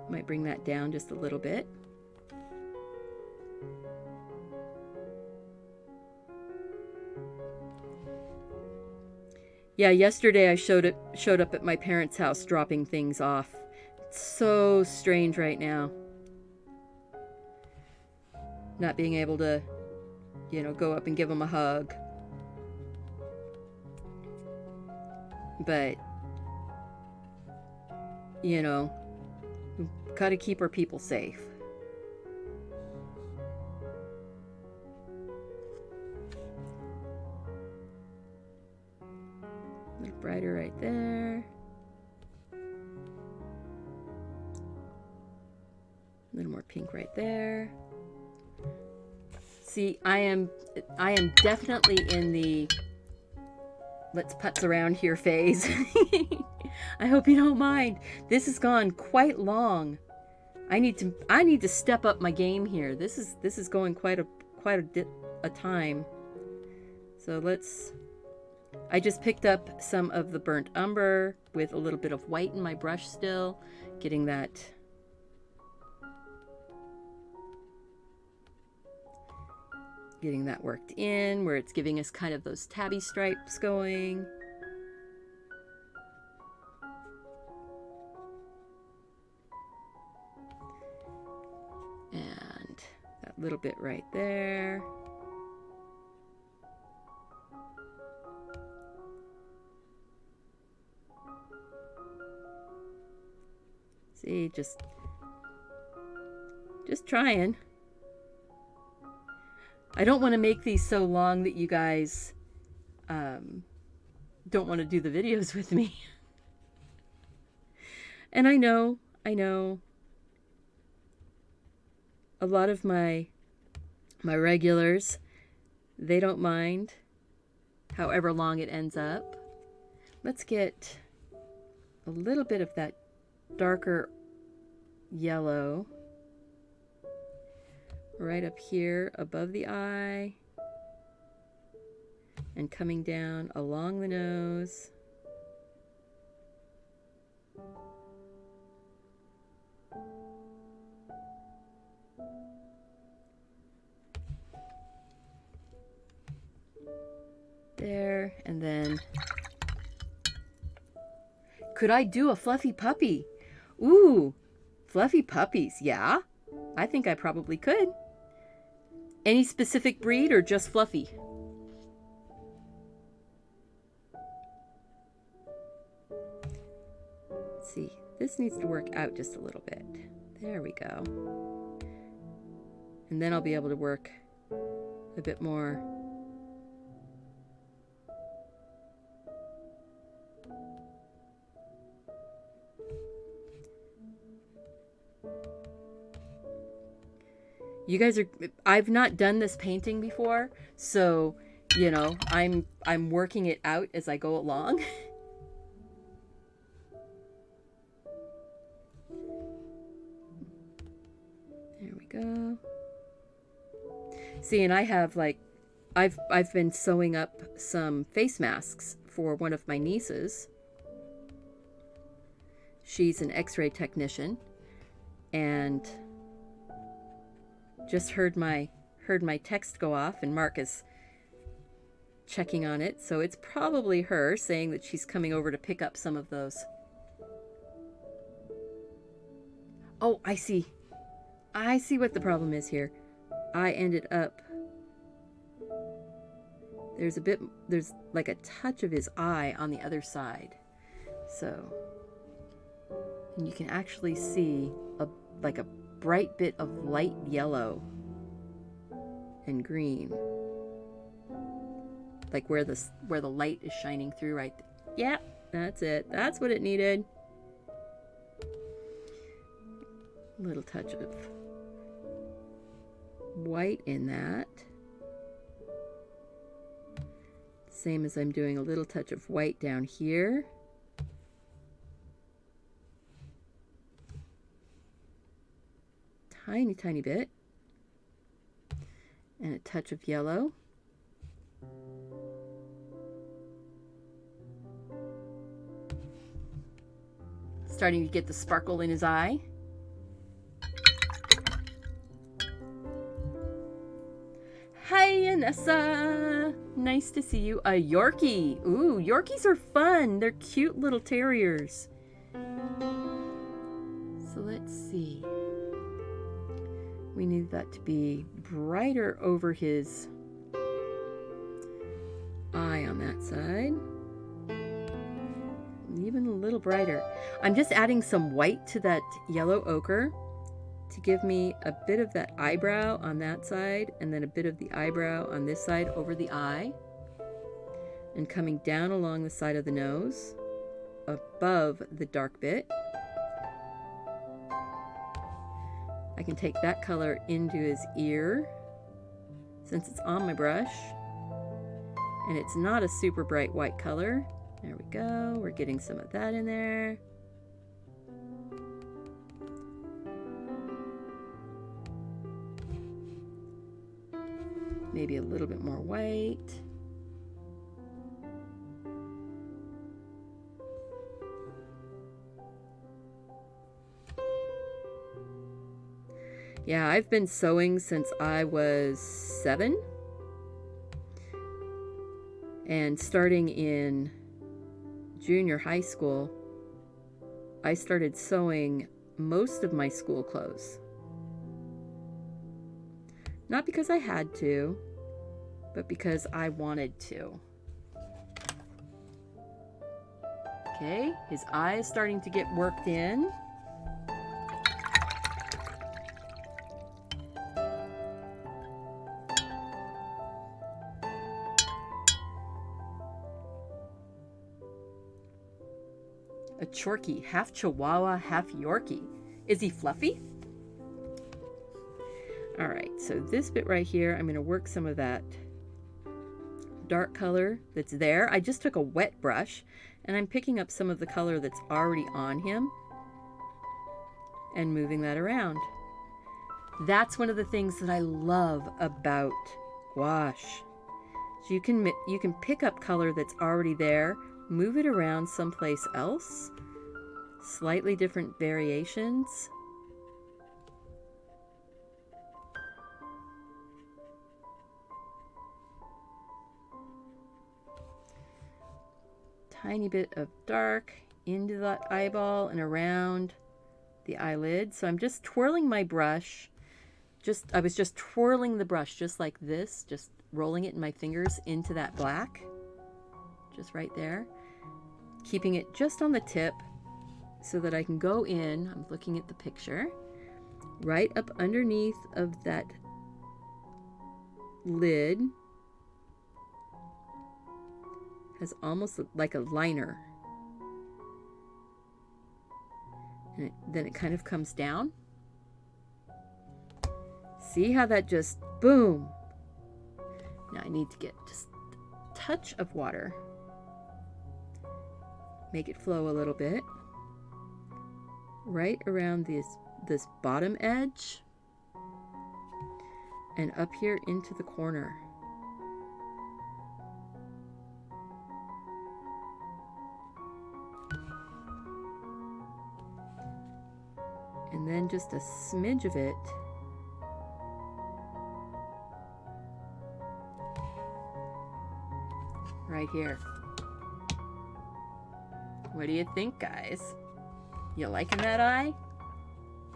Might bring that down just a little bit. Yeah, yesterday I showed up at my parents' house dropping things off. It's so strange right now. Not being able to, you know, go up and give them a hug. But, you know, we've got to keep our people safe. A little brighter right there. A little more pink right there. See, I am definitely in the let's putz around here phase. I hope you don't mind. This has gone quite long. I need to step up my game here. This is going quite a time. So I just picked up some of the burnt umber with a little bit of white in my brush still, getting that worked in where it's giving us kind of those tabby stripes going. And that little bit right there. See, just trying. I don't want to make these so long that you guys don't want to do the videos with me. And I know a lot of my regulars, they don't mind however long it ends up. Let's get a little bit of that darker yellow right up here above the eye and coming down along the nose. There, and then could I do a fluffy puppy? Ooh, fluffy puppies, yeah. I think I probably could. Any specific breed or just fluffy? Let's see, this needs to work out just a little bit. There we go. And then I'll be able to work a bit more. You guys I've not done this painting before, so, you know, I'm working it out as I go along. There we go. See, and I have I've been sewing up some face masks for one of my nieces. She's an X-ray technician, and just heard my text go off, and Mark is checking on it, so it's probably her saying that she's coming over to pick up some of those. Oh, I see what the problem is here. I ended up, there's like a touch of his eye on the other side, so, and you can actually see like a bright bit of light yellow and green, like where the light is shining through right there. Yeah, that's it. That's what it needed. A little touch of white in that. Same as I'm doing a little touch of white down here. Tiny bit, and a touch of yellow. Starting to get the sparkle in his eye. Hi, Anessa. Nice to see you. A Yorkie. Ooh, Yorkies are fun. They're cute little terriers. So let's see. We need that to be brighter over his eye on that side. Even a little brighter. I'm just adding some white to that yellow ochre to give me a bit of that eyebrow on that side and then a bit of the eyebrow on this side over the eye, and coming down along the side of the nose above the dark bit. I can take that color into his ear since it's on my brush, and it's not a super bright white color. There we go. We're getting some of that in there. Maybe a little bit more white. Yeah, I've been sewing since I was 7. And starting in junior high school, I started sewing most of my school clothes. Not because I had to, but because I wanted to. Okay, his eye is starting to get worked in. A Chorky, half Chihuahua, half Yorkie. Is he fluffy? All right, so this bit right here, I'm going to work some of that dark color that's there. I just took a wet brush and I'm picking up some of the color that's already on him and moving that around. That's one of the things that I love about gouache. So you can pick up color that's already there, move it around someplace else, slightly different variations. Tiny bit of dark into that eyeball and around the eyelid. So I'm just twirling my brush. I was just twirling the brush just like this, just rolling it in my fingers into that black, just right there, keeping it just on the tip so that I can go in. I'm looking at the picture right up underneath of that lid. Has almost like a liner, and then it kind of comes down. See how that just boom. Now I need to get just a touch of water, make it flow a little bit right around this bottom edge and up here into the corner. And then just a smidge of it right here. What do you think, guys? You liking that eye?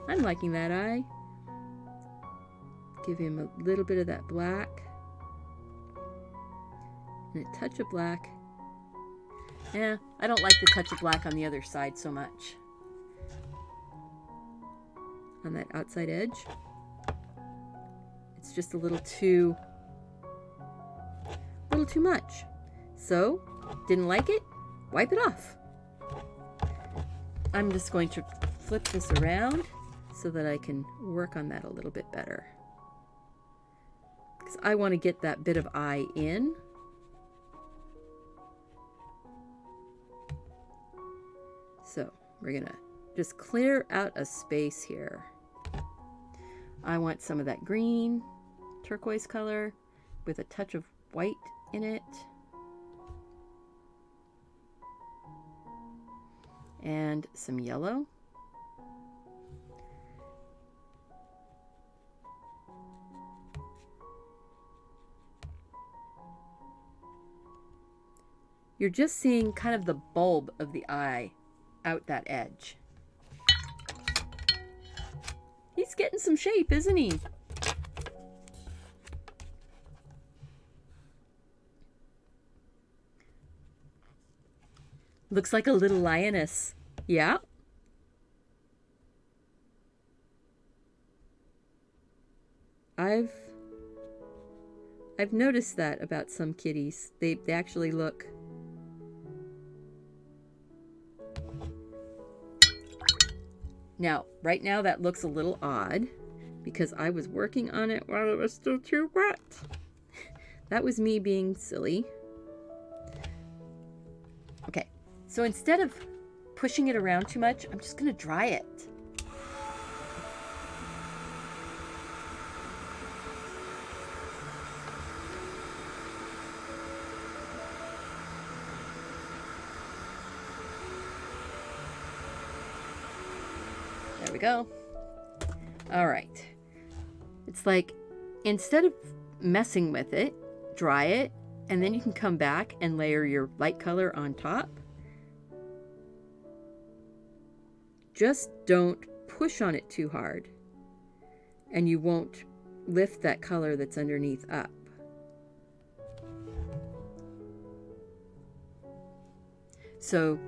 I'm liking that eye. Give him a little bit of that black and a touch of black. Yeah, I don't like the touch of black on the other side so much. On that outside edge, it's just a little too much. So, didn't like it? Wipe it off. I'm just going to flip this around so that I can work on that a little bit better, because I want to get that bit of eye in. So we're gonna just clear out a space here. I want some of that green turquoise color with a touch of white in it. and some yellow. You're just seeing kind of the bulb of the eye out that edge. He's getting some shape, isn't he? Looks like a little lioness. Yeah. I've noticed that about some kitties. They actually look. Now, right now that looks a little odd because I was working on it while it was still too wet. That was me being silly. Okay, so instead of pushing it around too much, I'm just going to dry it. There we go. All right. It's like, instead of messing with it, dry it, and then you can come back and layer your light color on top. Just don't push on it too hard, and you won't lift that color that's underneath up. So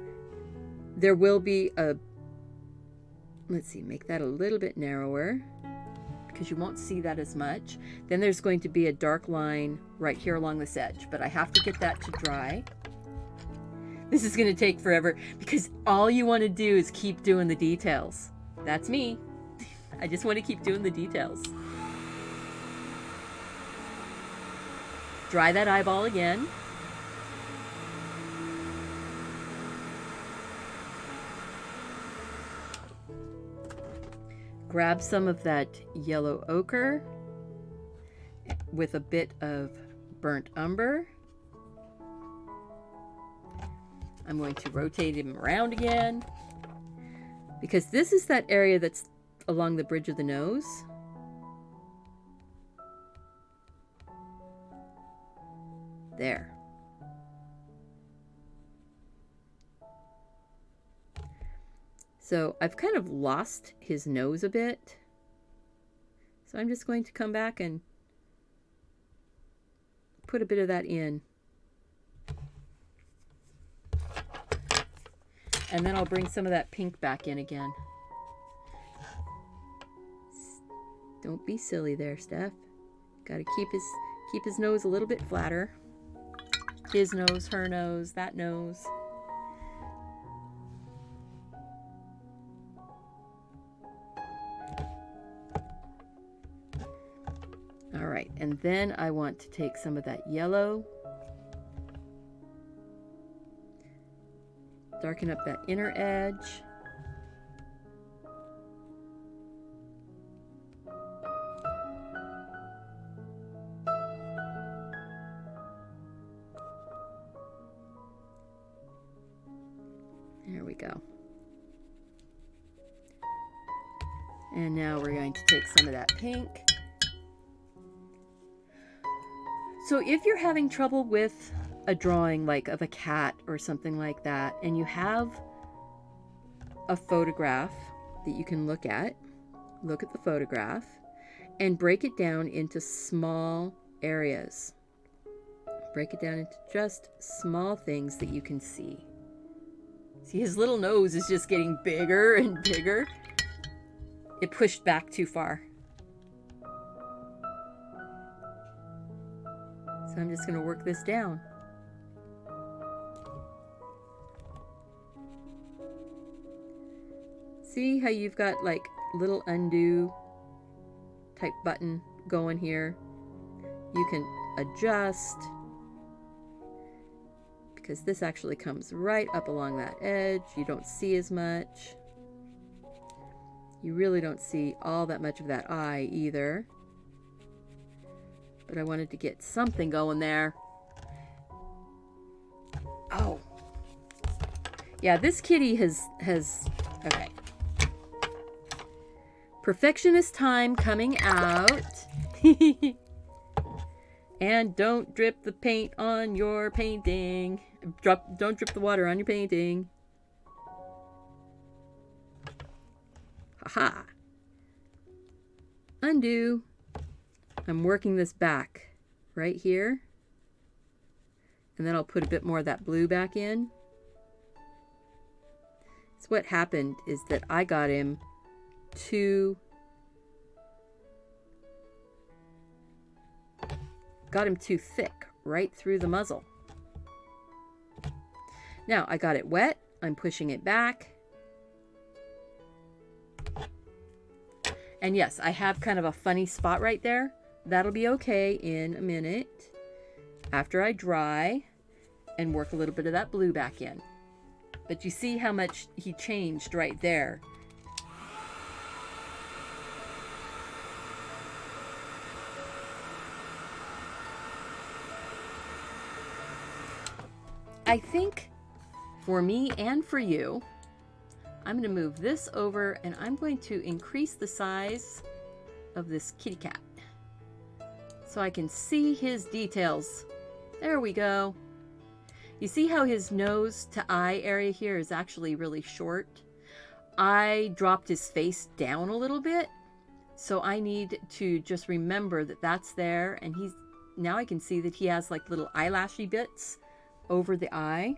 there will be a, let's see, make that a little bit narrower because you won't see that as much. Then there's going to be a dark line right here along this edge, but I have to get that to dry. This is going to take forever because all you want to do is keep doing the details. That's me. I just want to keep doing the details. Dry that eyeball again. Grab some of that yellow ochre with a bit of burnt umber. I'm going to rotate him around again because this is that area that's along the bridge of the nose. There. So I've kind of lost his nose a bit. So I'm just going to come back and put a bit of that in. And then I'll bring some of that pink back in again. Don't be silly there, Steph. Got to keep his nose a little bit flatter. His nose, her nose, that nose. All right, and then I want to take some of that yellow, darken up that inner edge. There we go. And now we're going to take some of that pink. So if you're having trouble with a drawing like of a cat or something like that, and you have a photograph that you can look at the photograph and break it down into small areas. Break it down into just small things that you can see. See, his little nose is just getting bigger and bigger. It pushed back too far. So I'm just going to work this down. See how you've got like little undo type button going here? You can adjust because this actually comes right up along that edge. You don't see as much. You really don't see all that much of that eye either. But I wanted to get something going there. Oh, Yeah, this kitty has okay. Perfectionist time coming out. And don't drip the paint on your painting. Don't drip the water on your painting. Haha. Undo. I'm working this back right here. And then I'll put a bit more of that blue back in. So what happened is that I got him too thick right through the muzzle. Now I got it wet. I'm pushing it back. And yes, I have kind of a funny spot right there. That'll be okay in a minute after I dry and work a little bit of that blue back in. But you see how much he changed right there. I think for me and for you, I'm going to move this over and I'm going to increase the size of this kitty cat so I can see his details. There we go. You see how his nose to eye area here is actually really short? I dropped his face down a little bit, so I need to just remember that that's there, and now I can see that he has like little eyelashy bits over the eye.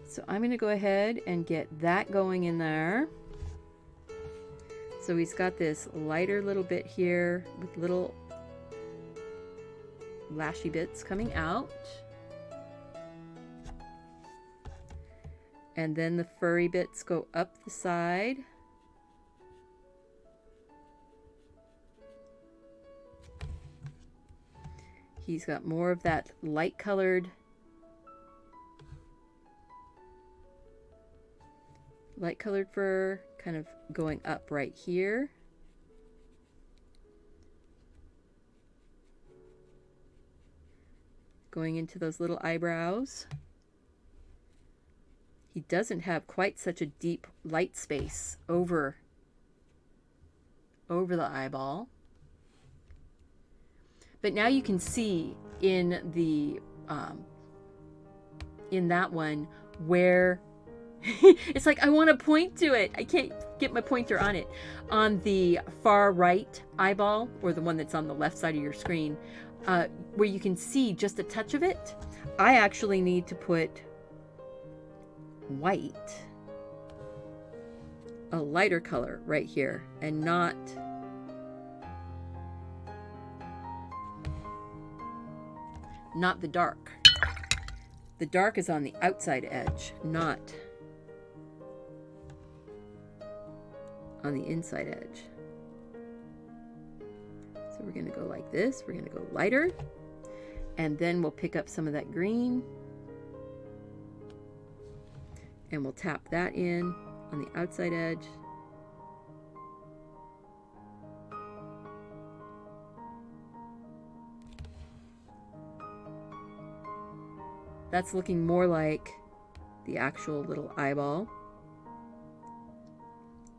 So I'm going to go ahead and get that going in there. So he's got this lighter little bit here with little lashy bits coming out. And then the furry bits go up the side. He's got more of that light colored fur kind of going up right here. Going into those little eyebrows. He doesn't have quite such a deep light space over the eyeball. But now you can see in the in that one where it's like I want to point to it. I can't get my pointer on it. On the far right eyeball, or the one that's on the left side of your screen, where you can see just a touch of it, I actually need to put white, a lighter color right here, and not the dark. The dark is on the outside edge, not on the inside edge. So we're going to go like this. We're going to go lighter, and then we'll pick up some of that green and we'll tap that in on the outside edge. That's looking more like the actual little eyeball.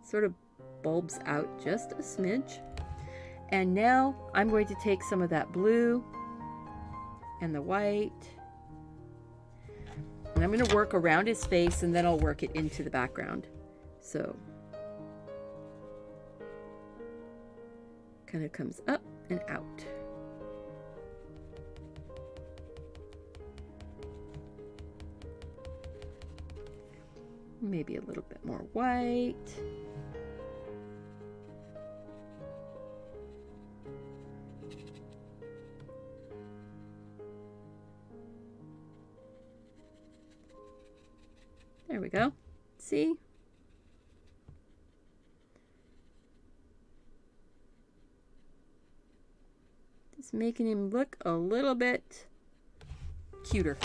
Sort of bulbs out just a smidge. And now I'm going to take some of that blue and the white, and I'm going to work around his face, and then I'll work it into the background. So kind of comes up and out. Maybe a little bit more white. There we go. See? Just making him look a little bit cuter.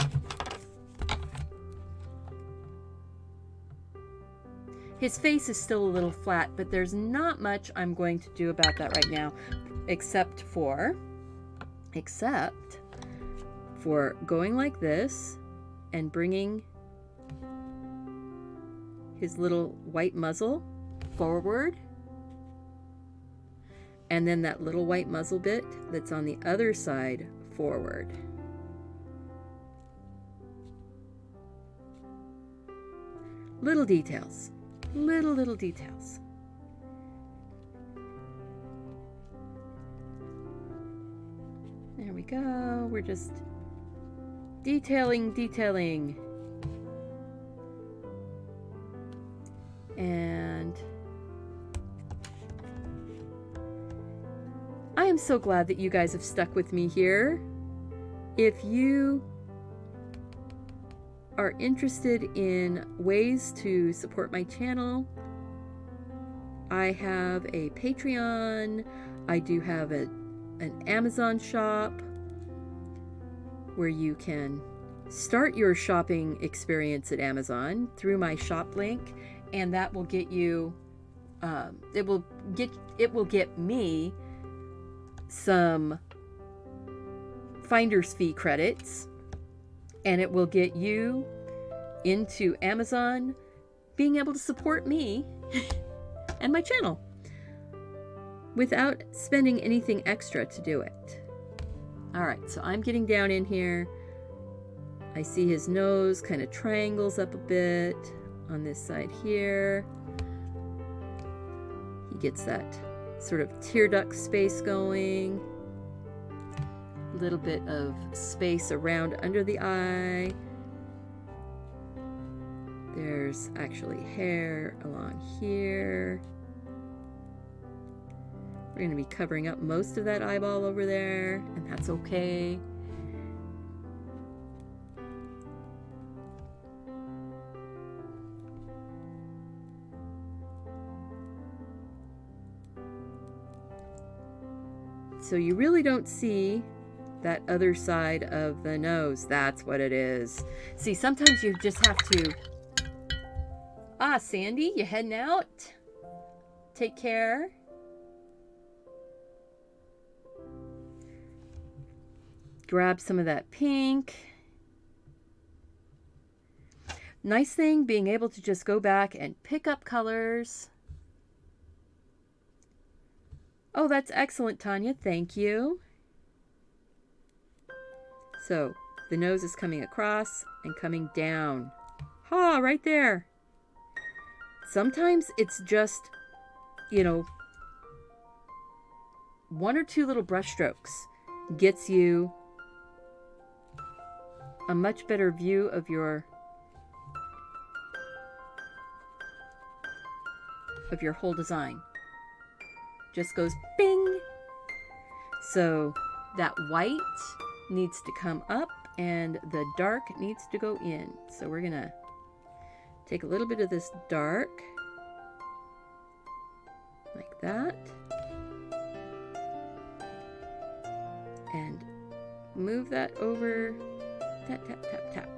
His face is still a little flat, but there's not much I'm going to do about that right now, except for going like this and bringing his little white muzzle forward, and then that little white muzzle bit that's on the other side forward. Little details, little details. There we go. We're just detailing. And I am so glad that you guys have stuck with me here. If you are interested in ways to support my channel, I have a Patreon. I do have an Amazon shop where you can start your shopping experience at Amazon through my shop link, and that will get you it will get me some finder's fee credits, and it will get you into Amazon being able to support me and my channel without spending anything extra to do it. All right, so I'm getting down in here. I see his nose kind of triangles up a bit on this side here. He gets that sort of tear duct space going. A little bit of space around under the eye. There's actually hair along here. We're going to be covering up most of that eyeball over there, and that's okay. So you really don't see that other side of the nose. That's what it is. See, sometimes you just have to... Ah, Sandy, you heading out? Take care. Grab some of that pink. Nice thing being able to just go back and pick up colors. Oh, that's excellent, Tanya. Thank you. So the nose is coming across and coming down. Ha, right there. Sometimes it's just, you know, one or two little brush strokes gets you a much better view of your whole design. Just goes bing. So that white needs to come up and the dark needs to go in. So we're gonna take a little bit of this dark like that and move that over. Tap, tap, tap, tap.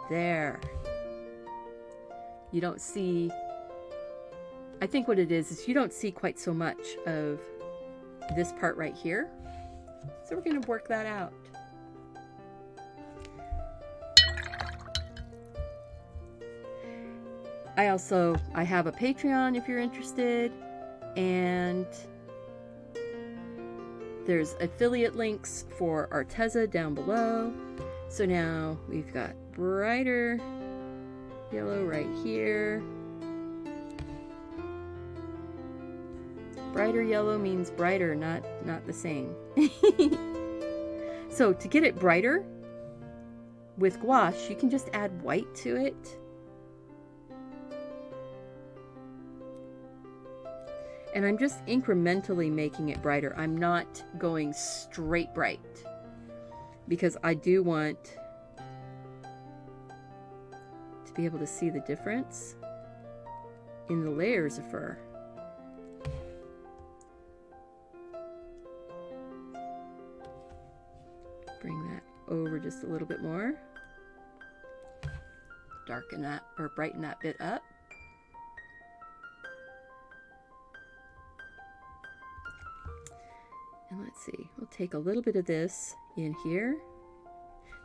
There. You don't see, I think what it is you don't see quite so much of this part right here. So we're going to work that out. I have a Patreon if you're interested, and there's affiliate links for Arteza down below. So now we've got brighter yellow right here. Brighter yellow means brighter, not the same. So to get it brighter with gouache, you can just add white to it. And I'm just incrementally making it brighter. I'm not going straight bright, because I do want to be able to see the difference in the layers of fur. Bring that over just a little bit more. Darken that, or brighten that bit up. And let's see, we'll take a little bit of this in here.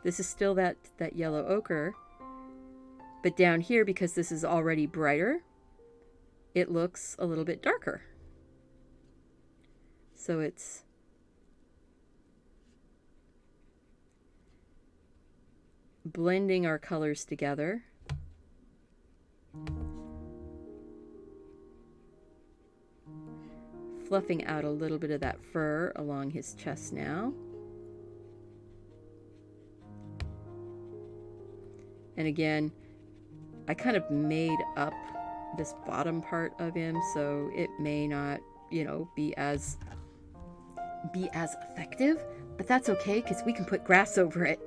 This is still that yellow ochre, but down here, because this is already brighter, it looks a little bit darker. So it's blending our colors together. Fluffing out a little bit of that fur along his chest now. And again, I kind of made up this bottom part of him, so it may not, you know, be as effective, but that's okay because we can put grass over it.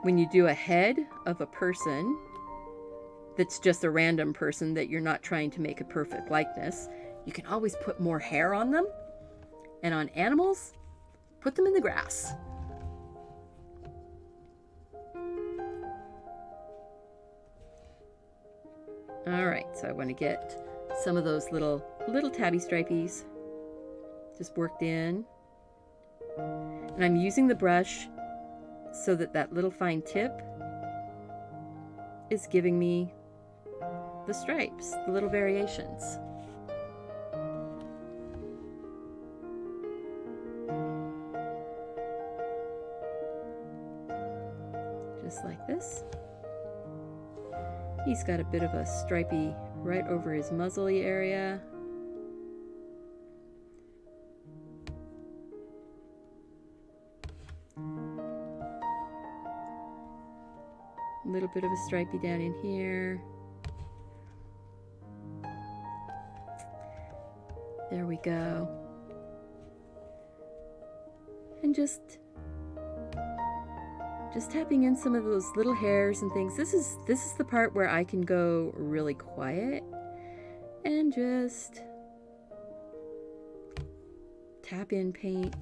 When you do a head of a person that's just a random person that you're not trying to make a perfect likeness, you can always put more hair on them. And on animals, put them in the grass. All right, so I want to get some of those little tabby stripies just worked in. And I'm using the brush so that little fine tip is giving me the stripes, the little variations. Just like this. He's got a bit of a stripey right over his muzzly area. A little bit of a stripey down in here. There we go. And just tapping in some of those little hairs and things. This is the part where I can go really quiet and just tap in paint.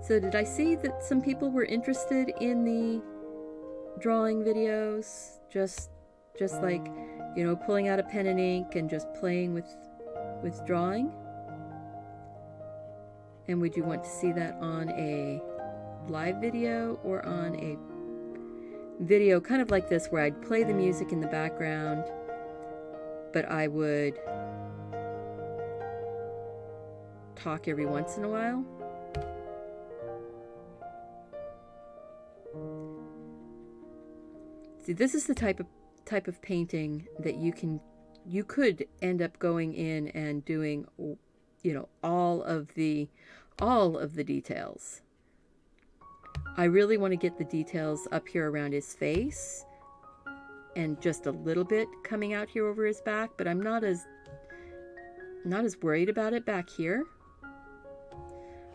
So did I see that some people were interested in the drawing videos? Just like, you know, pulling out a pen and ink and just playing with drawing? And would you want to see that on a live video or on a video kind of like this where I'd play the music in the background, but I would talk every once in a while? See, this is the type of painting that you could end up going in and doing, you know, all of the details. I really want to get the details up here around his face and just a little bit coming out here over his back, but I'm not as worried about it back here.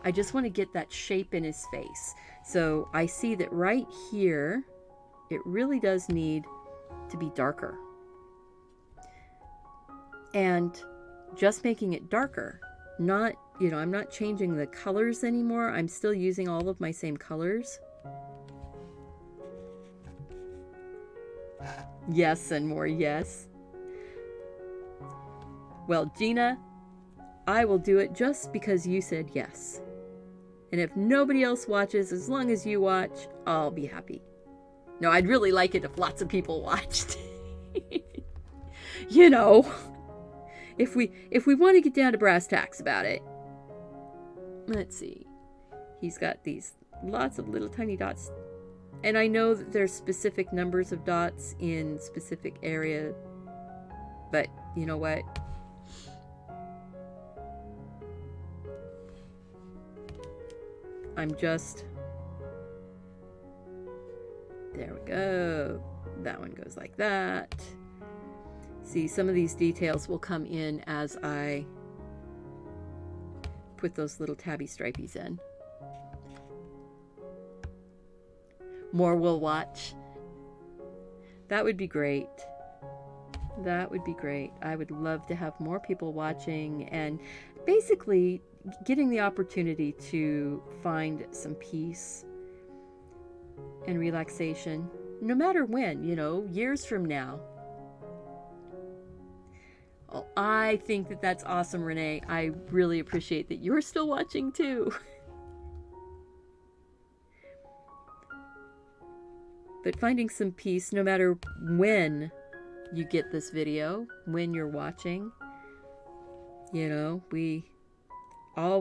I just want to get that shape in his face. So I see that right here, it really does need to be darker. And just making it darker, not, you know, I'm not changing the colors anymore. I'm still using all of my same colors. Yes, and more yes. Well, Gina, I will do it just because you said yes. And if nobody else watches, as long as you watch, I'll be happy. No, I'd really like it if lots of people watched. You know, if we want to get down to brass tacks about it. Let's see. He's got these lots of little tiny dots. And I know that there's specific numbers of dots in specific area. But you know what? I'm just... There we go. That one goes like that. See, some of these details will come in as I put those little tabby stripies in. More will watch. That would be great. That would be great. I would love to have more people watching and basically getting the opportunity to find some peace and relaxation, no matter when, you know, years from now. Well, I think that that's awesome, Renee. I really appreciate that you're still watching too. But finding some peace, no matter when you get this video, when you're watching, you know, we all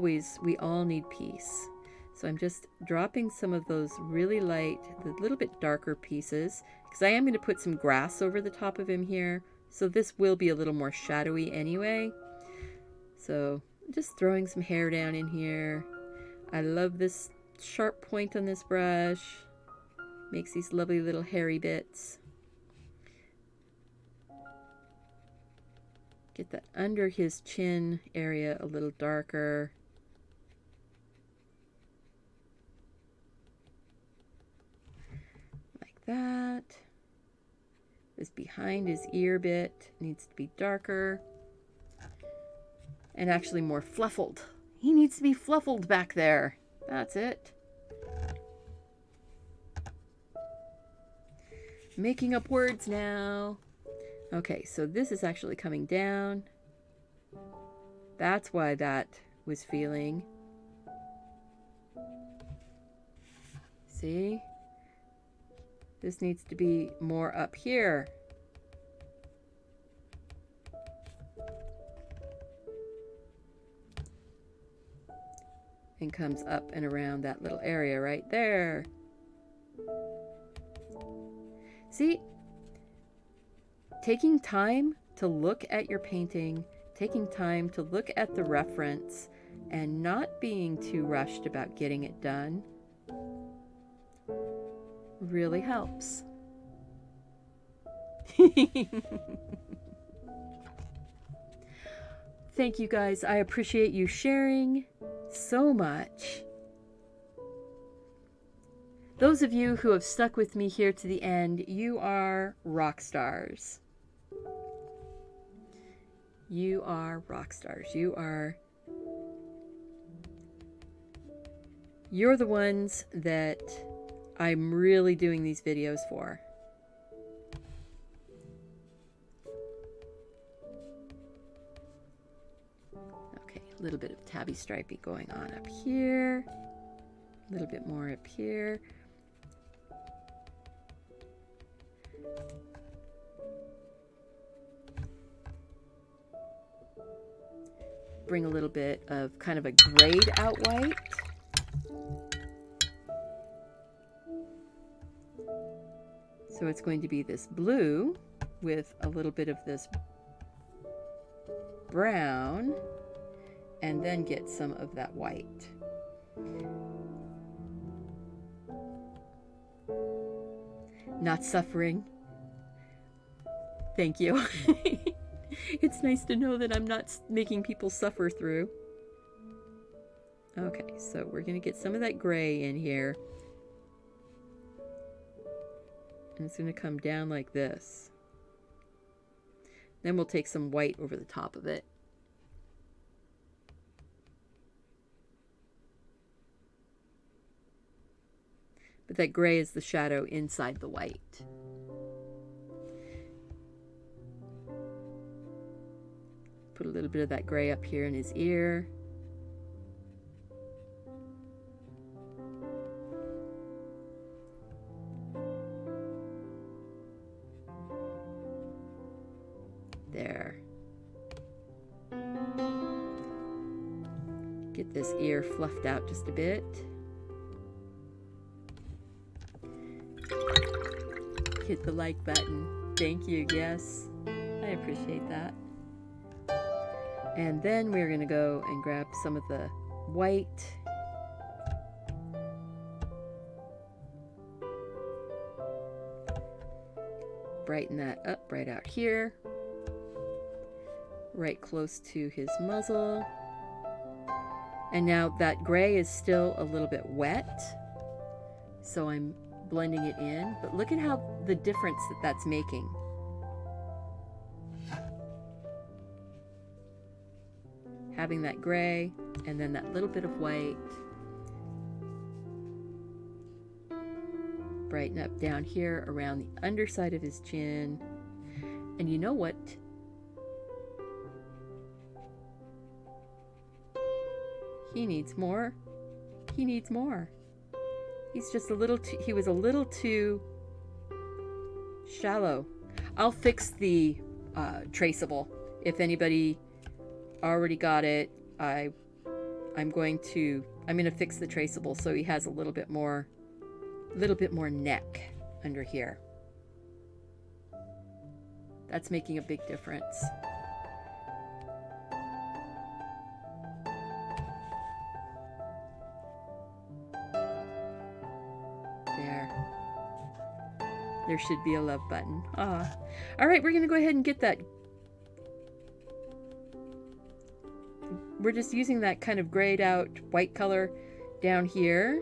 need peace. So I'm just dropping some of those really light, the little bit darker pieces, because I am going to put some grass over the top of him here. So this will be a little more shadowy anyway. So just throwing some hair down in here. I love this sharp point on this brush. Makes these lovely little hairy bits. Get that under his chin area a little darker. Like that. This behind his ear bit needs to be darker. And actually more fluffled. He needs to be fluffled back there. That's it. Making up words now. Okay, so this is actually coming down. That's why that was feeling. See? This needs to be more up here. And comes up and around that little area right there. See? Taking time to look at your painting, taking time to look at the reference, and not being too rushed about getting it done really helps. Thank you guys. I appreciate you sharing so much. Those of you who have stuck with me here to the end, you are rock stars. You are rock stars. You're the ones that I'm really doing these videos for. Okay, a little bit of tabby striping going on up here. A little bit more up here. Bring a little bit of kind of a grayed out white. So it's going to be this blue with a little bit of this brown, and then get some of that white. Not suffering. Thank you. It's nice to know that I'm not making people suffer through. Okay, so we're going to get some of that gray in here. And it's going to come down like this. Then we'll take some white over the top of it. But that gray is the shadow inside the white. Put a little bit of that gray up here in his ear. There. Get this ear fluffed out just a bit. Hit the like button. Thank you. Yes, I appreciate that. And then we're going to go and grab some of the white. Brighten that up right out here. Right close to his muzzle. And now that gray is still a little bit wet. So I'm blending it in. But look at how the difference that that's making. Having that gray and then that little bit of white. Brighten up down here around the underside of his chin. And you know what? He needs more. He needs more. He's just a little too, he was a little too shallow. I'll fix the traceable. If anybody already got it, I'm going to fix the traceable so he has a little bit more neck under here. That's making a big difference. There should be a love button. Ah. All right, we're going to go ahead and get that. We're just using that kind of grayed out white color down here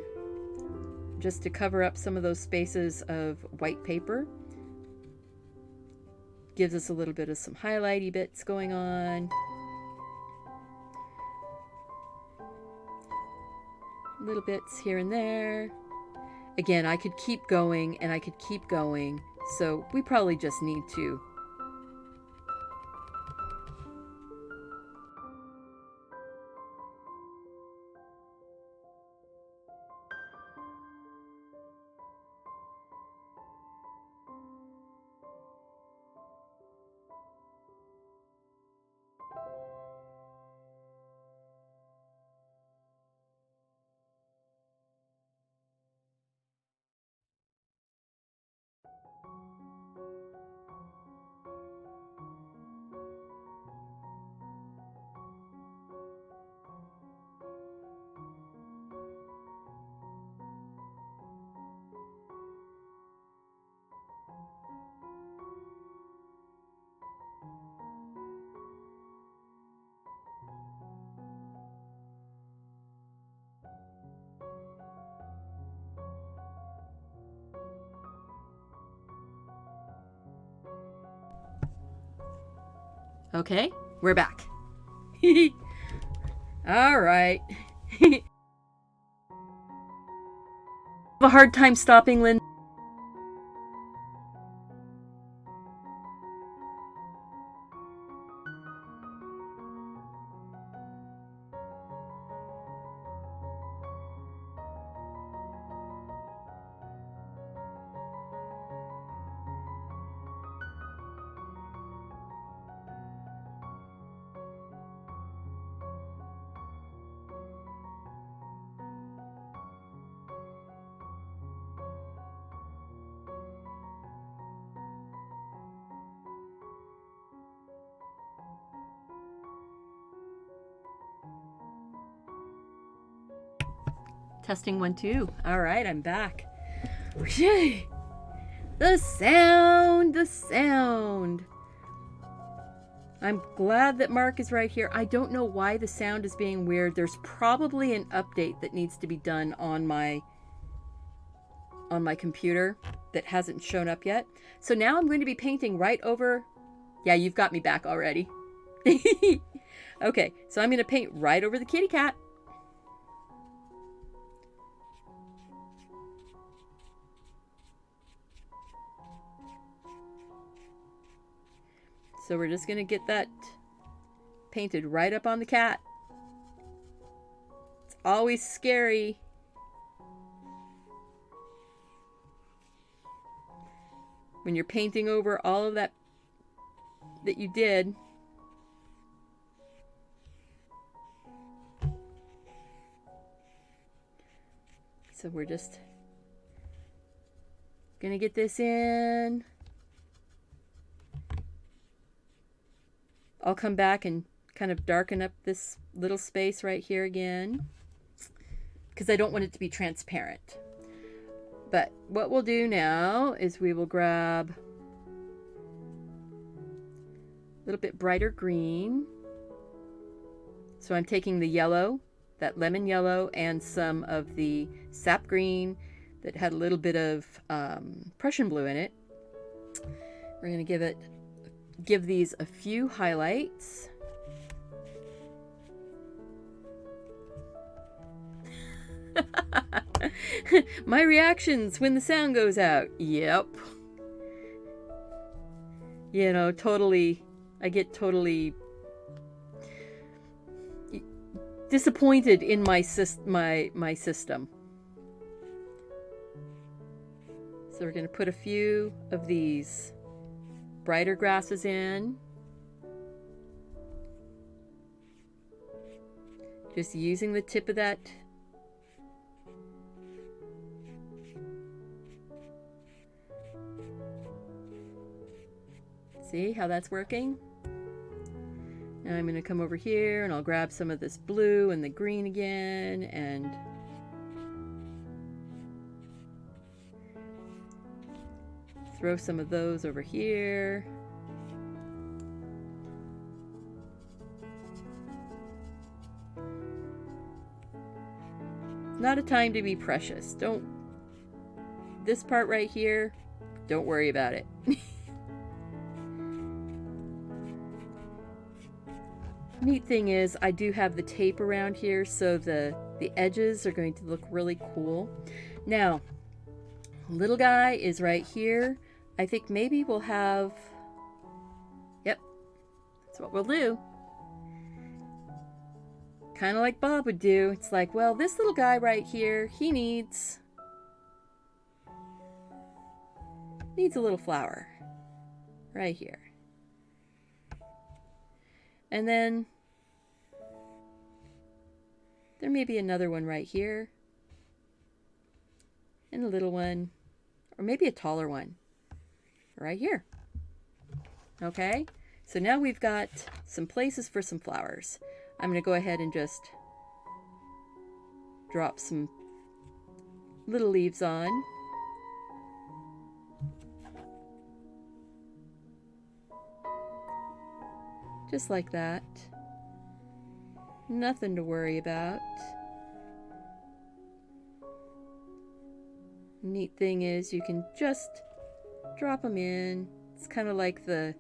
just to cover up some of those spaces of white paper. Gives us a little bit of some highlighty bits going on. Little bits here and there. Again, I could keep going and I could keep going, so we probably just need to. Okay, we're back. All right. I have a hard time stopping, Lynn. Testing 1, 2. All right, I'm back. Yay! The sound, the sound. I'm glad that Mark is right here. I don't know why the sound is being weird. There's probably an update that needs to be done on my computer that hasn't shown up yet. So now I'm going to be painting right over. Yeah, you've got me back already. Okay, so I'm going to paint right over the kitty cat. So we're just going to get that painted right up on the cat. It's always scary. When you're painting over all of that you did. So we're just going to get this in. I'll come back and kind of darken up this little space right here again because I don't want it to be transparent. But what we'll do now is we will grab a little bit brighter green. So I'm taking the yellow, that lemon yellow, and some of the sap green that had a little bit of Prussian blue in it. We're going to give these a few highlights. My reactions when the sound goes out. Yep. You know, totally, I get totally disappointed in my system. So we're going to put a few of these brighter grasses in. Just using the tip of that see how that's working? Now I'm going to come over here and I'll grab some of this blue and the green again and throw some of those over here. It's not a time to be precious. This part right here, don't worry about it. Neat thing is I do have the tape around here, so the edges are going to look really cool. Now, little guy is right here. I think maybe we'll have, yep, that's what we'll do. Kind of like Bob would do. It's like, well, this little guy right here, he needs a little flower right here. And then there may be another one right here. And a little one. Or maybe a taller one. Right here. Okay? So now we've got some places for some flowers. I'm going to go ahead and just drop some little leaves on. Just like that. Nothing to worry about. Neat thing is you can just drop them in. It's kind of like the...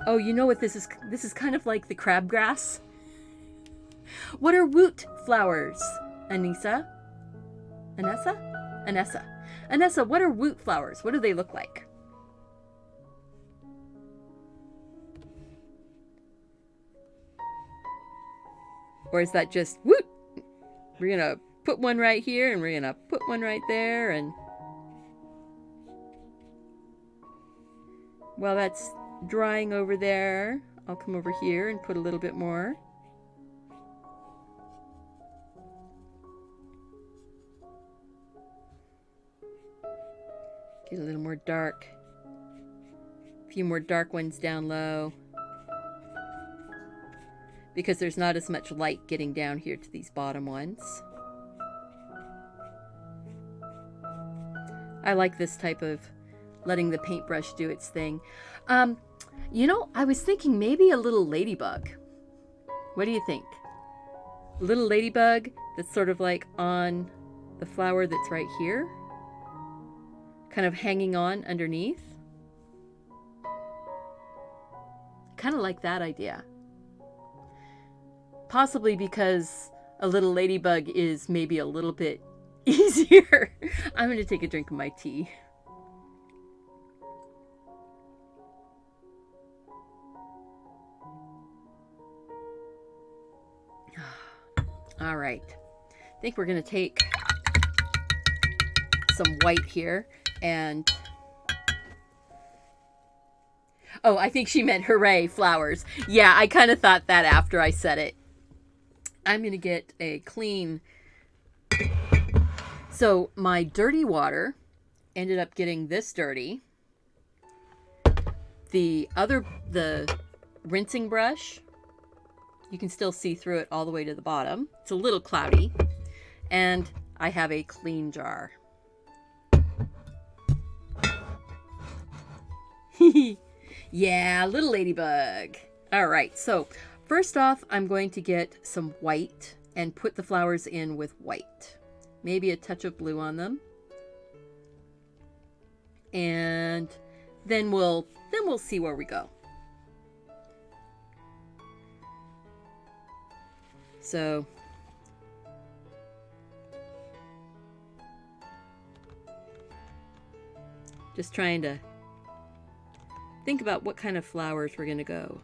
Oh, you know what this is? This is kind of like the crabgrass. What are woot flowers, Anissa? Anessa? Anessa. Anessa, what are woot flowers? What do they look like? Or is that just, whoop, we're going to put one right here and we're going to put one right there, and while that's drying over there, I'll come over here and put a little bit more. Get a little more dark. A few more dark ones down low, because there's not as much light getting down here to these bottom ones. I like this type of letting the paintbrush do its thing. You know, I was thinking maybe a little ladybug. What do you think? A little ladybug that's sort of like on the flower that's right here, kind of hanging on underneath. Kind of like that idea. Possibly because a little ladybug is maybe a little bit easier. I'm going to take a drink of my tea. All right. I think we're going to take some white here and... Oh, I think she meant hooray, flowers. Yeah, I kind of thought that after I said it. I'm going to get a clean... So my dirty water ended up getting this dirty. The rinsing brush, you can still see through it all the way to the bottom. It's a little cloudy. And I have a clean jar. Yeah, little ladybug. All right, so first off, I'm going to get some white and put the flowers in with white. Maybe a touch of blue on them. And then we'll see where we go. So just trying to think about what kind of flowers we're going to go.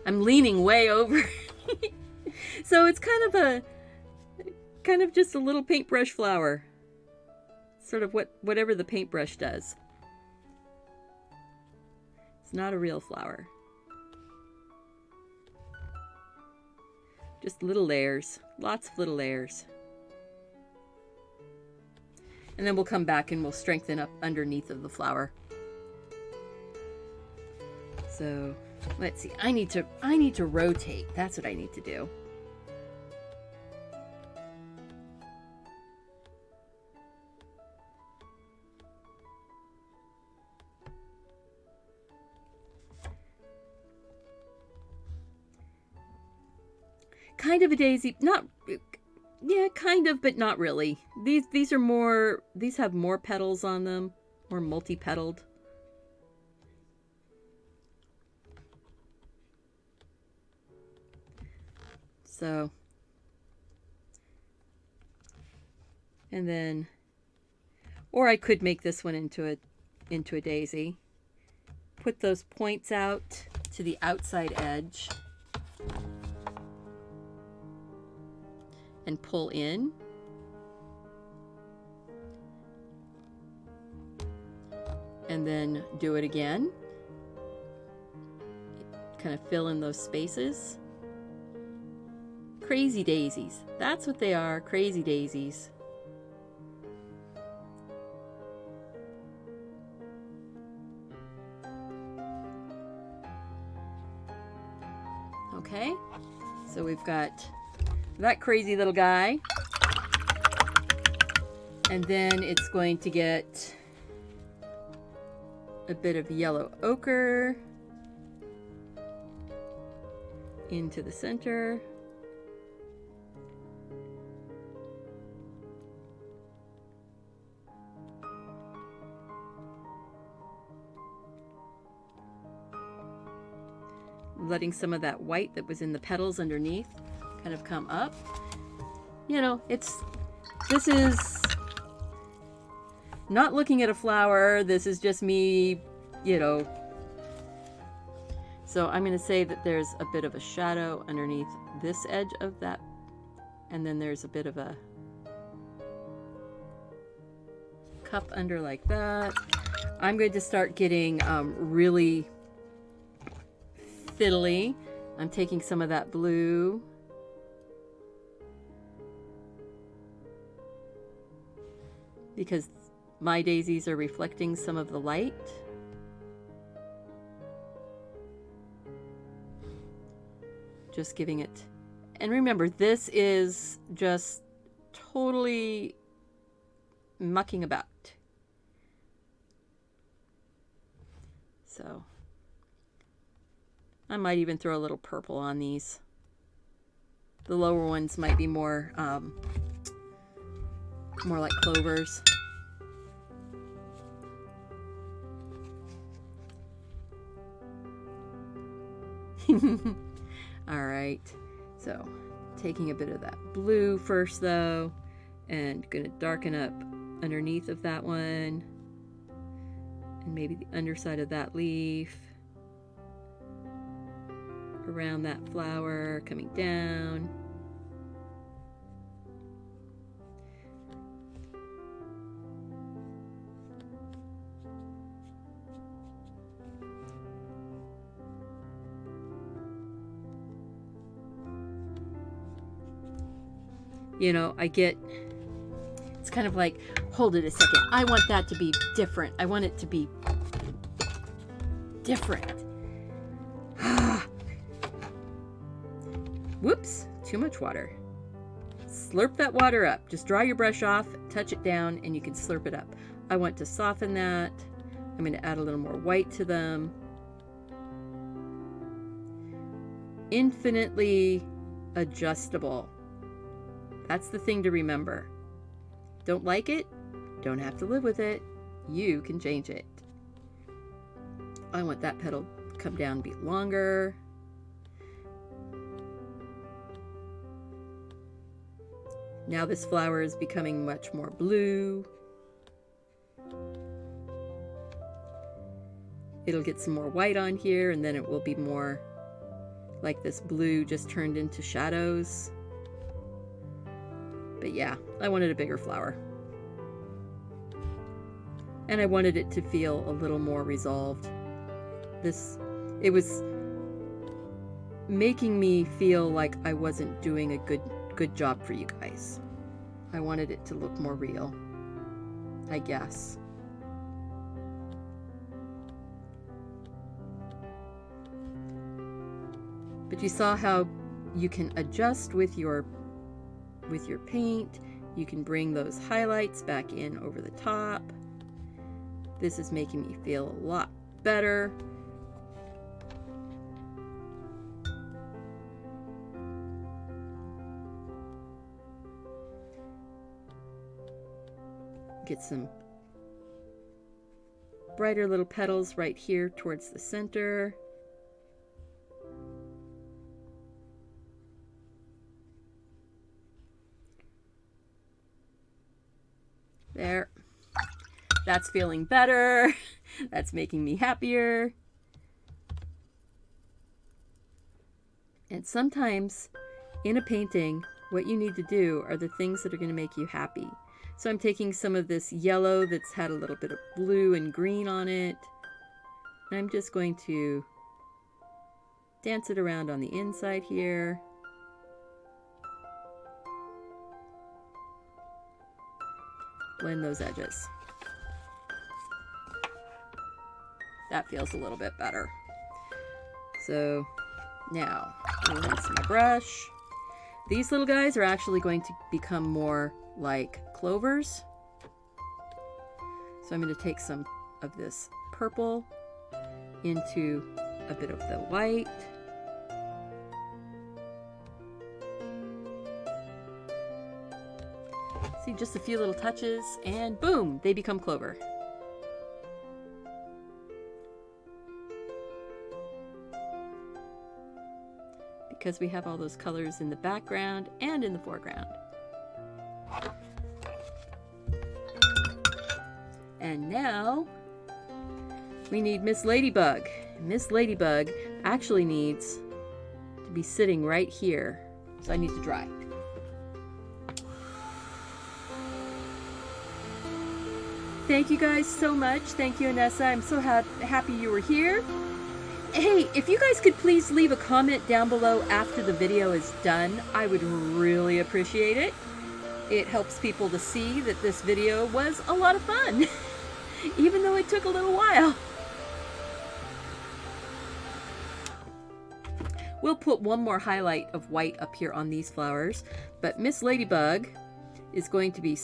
I'm leaning way over. So it's kind of just a little paintbrush flower. Sort of whatever the paintbrush does. It's not a real flower. Just little layers. Lots of little layers. And then we'll come back and we'll strengthen up underneath of the flower. So let's see. I need to rotate. That's what I need to do. Kind of a daisy, not, yeah, kind of, but not really. These are more, these have more petals on them, more multi-petaled. So, and then, or I could make this one into a daisy. Put those points out to the outside edge. And pull in. And then do it again. Kind of fill in those spaces. Crazy daisies. That's what they are, crazy daisies. Okay, so we've got that crazy little guy, and then it's going to get a bit of yellow ochre into the center. Letting some of that white that was in the petals underneath kind of come up. You know, this is not looking at a flower. This is just me, you know. So I'm going to say that there's a bit of a shadow underneath this edge of that. And then there's a bit of a cup under like that. I'm going to start getting really fiddly. I'm taking some of that blue. Because my daisies are reflecting some of the light. Just giving it. And remember, this is just totally mucking about. So I might even throw a little purple on these. The lower ones might be more like clovers. All right, so taking a bit of that blue first though, and gonna darken up underneath of that one, and maybe the underside of that leaf, around that flower, coming down. You know, it's kind of like, hold it a second. I want that to be different. I want it to be different. Whoops, too much water. Slurp that water up. Just dry your brush off, touch it down, and you can slurp it up. I want to soften that. I'm going to add a little more white to them. Infinitely adjustable. That's the thing to remember. Don't like it? Don't have to live with it. You can change it. I want that petal to come down, be longer. Now this flower is becoming much more blue. It'll get some more white on here, and then it will be more like this blue just turned into shadows. But yeah, I wanted a bigger flower. And I wanted it to feel a little more resolved. It was making me feel like I wasn't doing a good job for you guys. I wanted it to look more real, I guess. But you saw how you can adjust with your paint. You can bring those highlights back in over the top. This is making me feel a lot better. Get some brighter little petals right here towards the center. There. That's feeling better. That's making me happier. And sometimes in a painting, what you need to do are the things that are going to make you happy. So I'm taking some of this yellow that's had a little bit of blue and green on it. And I'm just going to dance it around on the inside here. Blend those edges. That feels a little bit better. So now I'll rinse my brush. These little guys are actually going to become more like clovers. So I'm going to take some of this purple into a bit of the white. See, just a few little touches and boom, they become clover. Because we have all those colors in the background and in the foreground. And now we need Miss Ladybug. Miss Ladybug actually needs to be sitting right here. So I need to dry. Thank you guys so much. Thank you, Anessa. I'm so happy you were here. Hey, if you guys could please leave a comment down below after the video is done, I would really appreciate it. It helps people to see that this video was a lot of fun, even though it took a little while. We'll put one more highlight of white up here on these flowers, but Miss Ladybug is going to be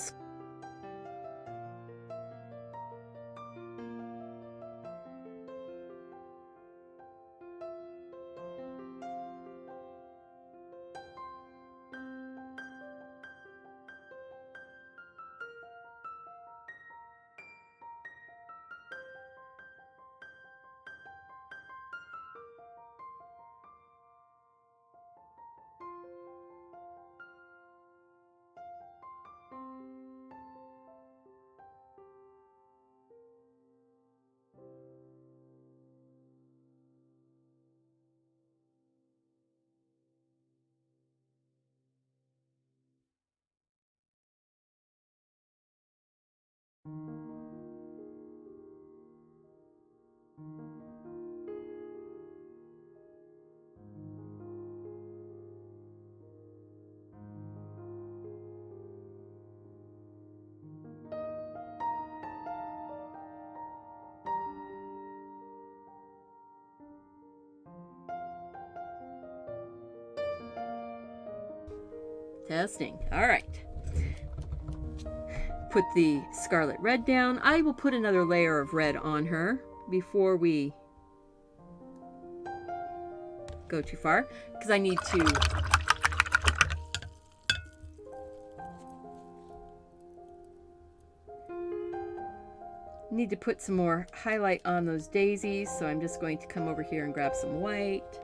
testing. All right. Put the scarlet red down. I will put another layer of red on her before we go too far, because I need to put some more highlight on those daisies. So I'm just going to come over here and grab some white.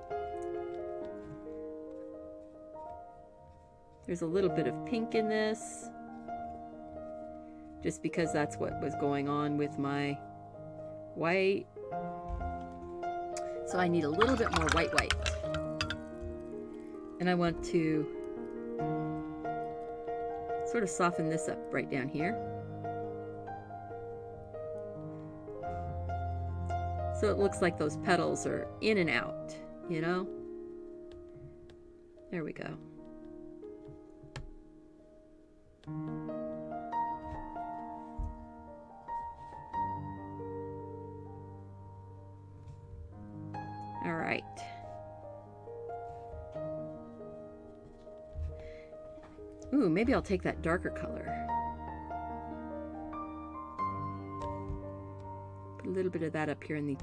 There's a little bit of pink in this, just because that's what was going on with my white. So I need a little bit more white. And I want to sort of soften this up right down here. So it looks like those petals are in and out, you know? There we go. All right. Ooh, maybe I'll take that darker color. Put a little bit of that up here in the...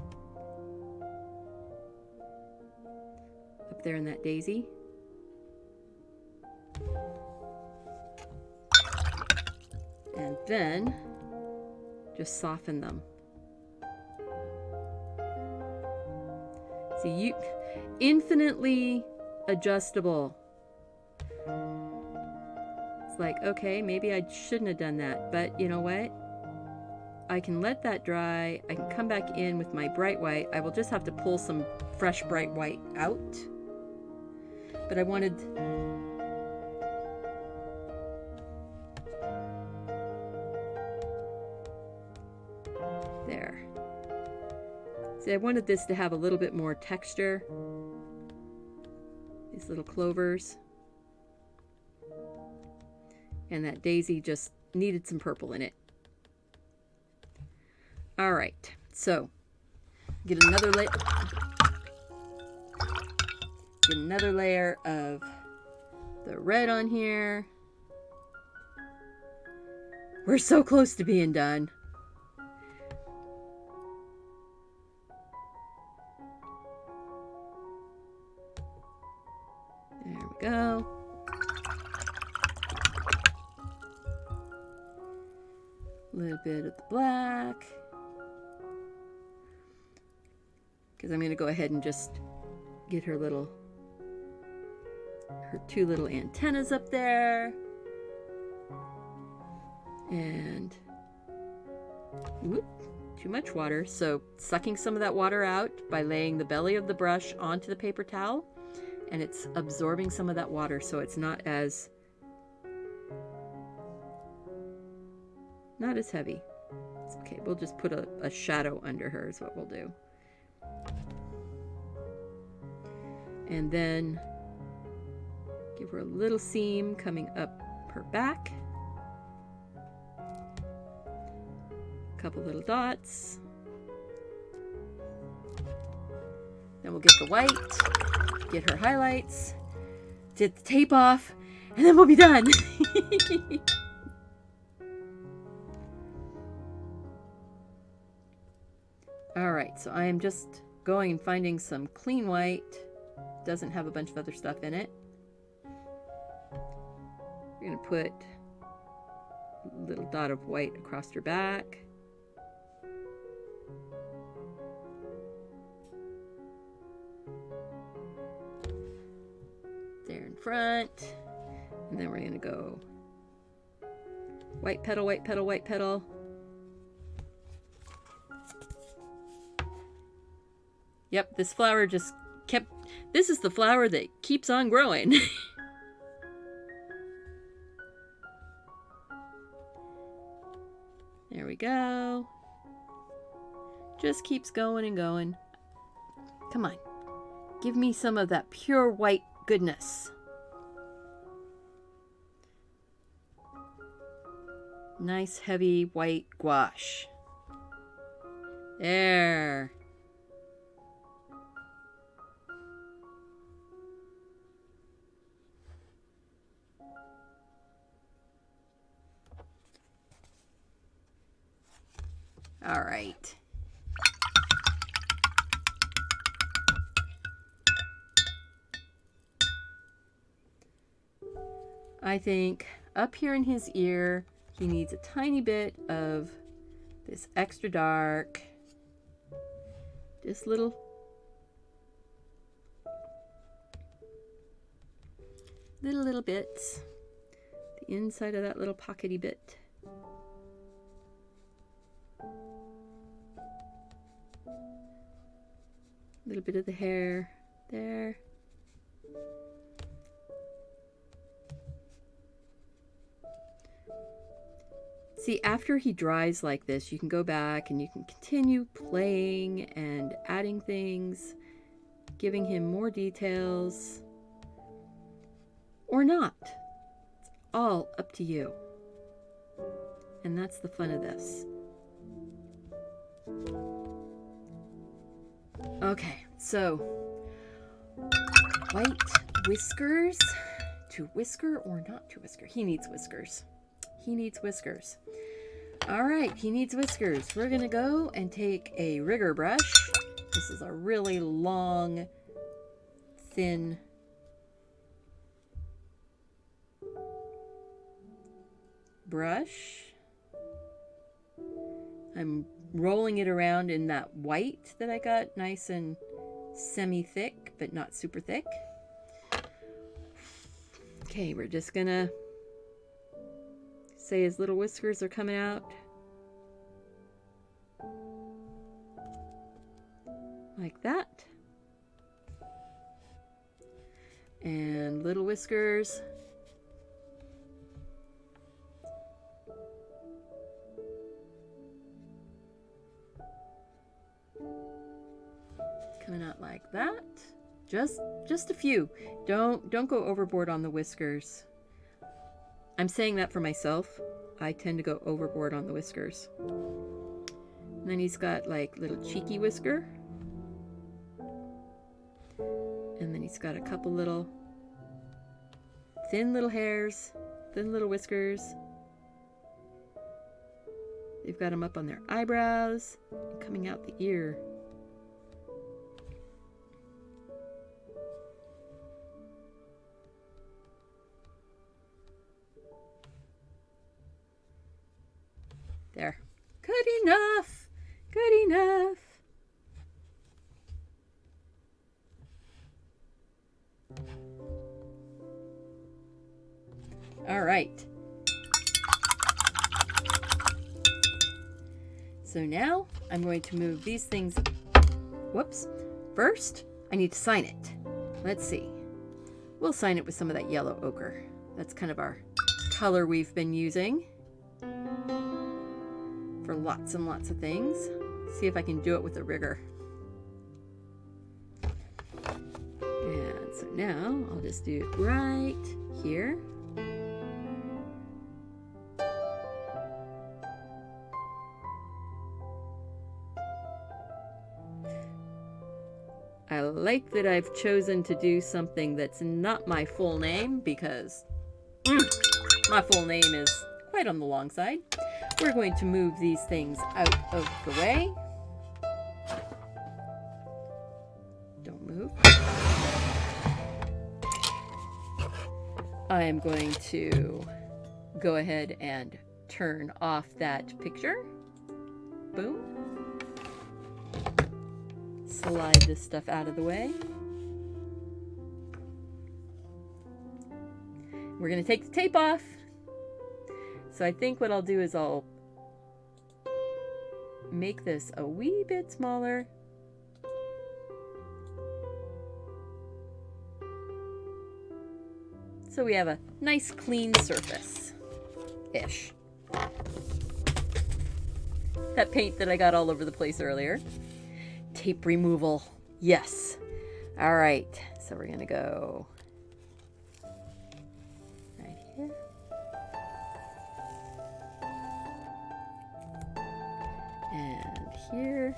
up there in that daisy. And then just soften them. See, you infinitely adjustable. It's like, okay, maybe I shouldn't have done that, but you know what? I can let that dry. I can come back in with my bright white. I will just have to pull some fresh bright white out. But I wanted... there. See, I wanted this to have a little bit more texture. These little clovers. And that daisy just needed some purple in it. All right, so get another layer of the red on here. We're so close to being done. There we go. A little bit of the black. Because I'm going to go ahead and just get her two little antennas up there. And whoop, too much water. So sucking some of that water out by laying the belly of the brush onto the paper towel, and it's absorbing some of that water, so it's not as heavy. It's okay, we'll just put a shadow under her is what we'll do. And then give her a little seam coming up her back. A couple little dots. Then we'll get the white, get her highlights, get the tape off, and then we'll be done. All right, so I am just going and finding some clean white. Doesn't have a bunch of other stuff in it. We're going to put a little dot of white across her back. There in front. And then we're going to go white petal, white petal, white petal. Yep, this flower just kept... This is the flower that keeps on growing. There we go. Just keeps going and going. Come on. Give me some of that pure white goodness. Nice heavy white gouache. There. All right. I think up here in his ear, he needs a tiny bit of this extra dark, just little bits, the inside of that little pockety bit. A little bit of the hair there. See, after he dries like this, you can go back and you can continue playing and adding things, giving him more details, or not. It's all up to you. And that's the fun of this. Okay, so white whiskers. To whisker or not to whisker? He needs whiskers. He needs whiskers. All right, he needs whiskers. We're gonna go and take a rigger brush. This is a really long, thin brush. I'm rolling it around in that white that I got, nice and semi-thick, but not super thick. Okay, we're just gonna say his little whiskers are coming out. Like that. And little whiskers. Coming out like that. Just a few. Don't go overboard on the whiskers. I'm saying that for myself. I tend to go overboard on the whiskers. And then he's got like little cheeky whisker. And then he's got a couple little thin little hairs, thin little whiskers. They've got them up on their eyebrows and coming out the ear. There. Good enough. Good enough. All right. So now I'm going to move these things. Whoops. First, I need to sign it. Let's see. We'll sign it with some of that yellow ochre. That's kind of our color we've been using for lots and lots of things. See if I can do it with a rigger. And so now I'll just do it right here. I like that I've chosen to do something that's not my full name because my full name is quite on the long side. We're going to move these things out of the way. Don't move. I am going to go ahead and turn off that picture. Boom. Slide this stuff out of the way. We're going to take the tape off. So I think what I'll do is I'll make this a wee bit smaller. So we have a nice clean surface-ish. That paint that I got all over the place earlier. Tape removal. Yes. All right. So we're going to go right here. And here.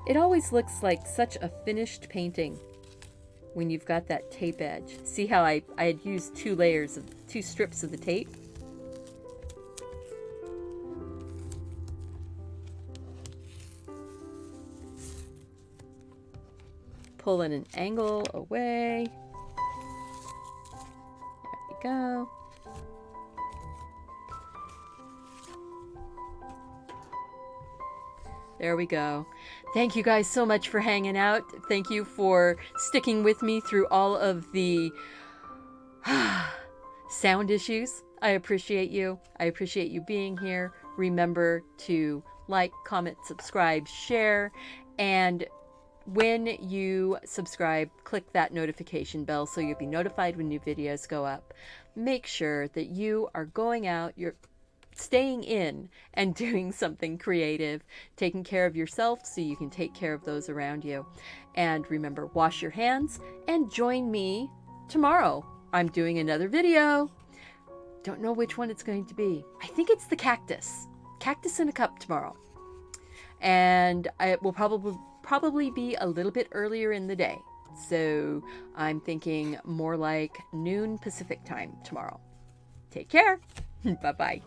It always looks like such a finished painting when you've got that tape edge. See how I had used two strips of the tape? Pull in an angle away. There we go. There we go. Thank you guys so much for hanging out. Thank you for sticking with me through all of the sound issues. I appreciate you. I appreciate you being here. Remember to like, comment, subscribe, share, and when you subscribe, click that notification bell so you'll be notified when new videos go up. Make sure that you are going out, you're staying in and doing something creative, taking care of yourself so you can take care of those around you. And remember, wash your hands and join me tomorrow. I'm doing another video. Don't know which one it's going to be. I think it's the cactus in a cup tomorrow. And it will probably be a little bit earlier in the day. So I'm thinking more like noon Pacific time tomorrow. Take care. Bye-bye.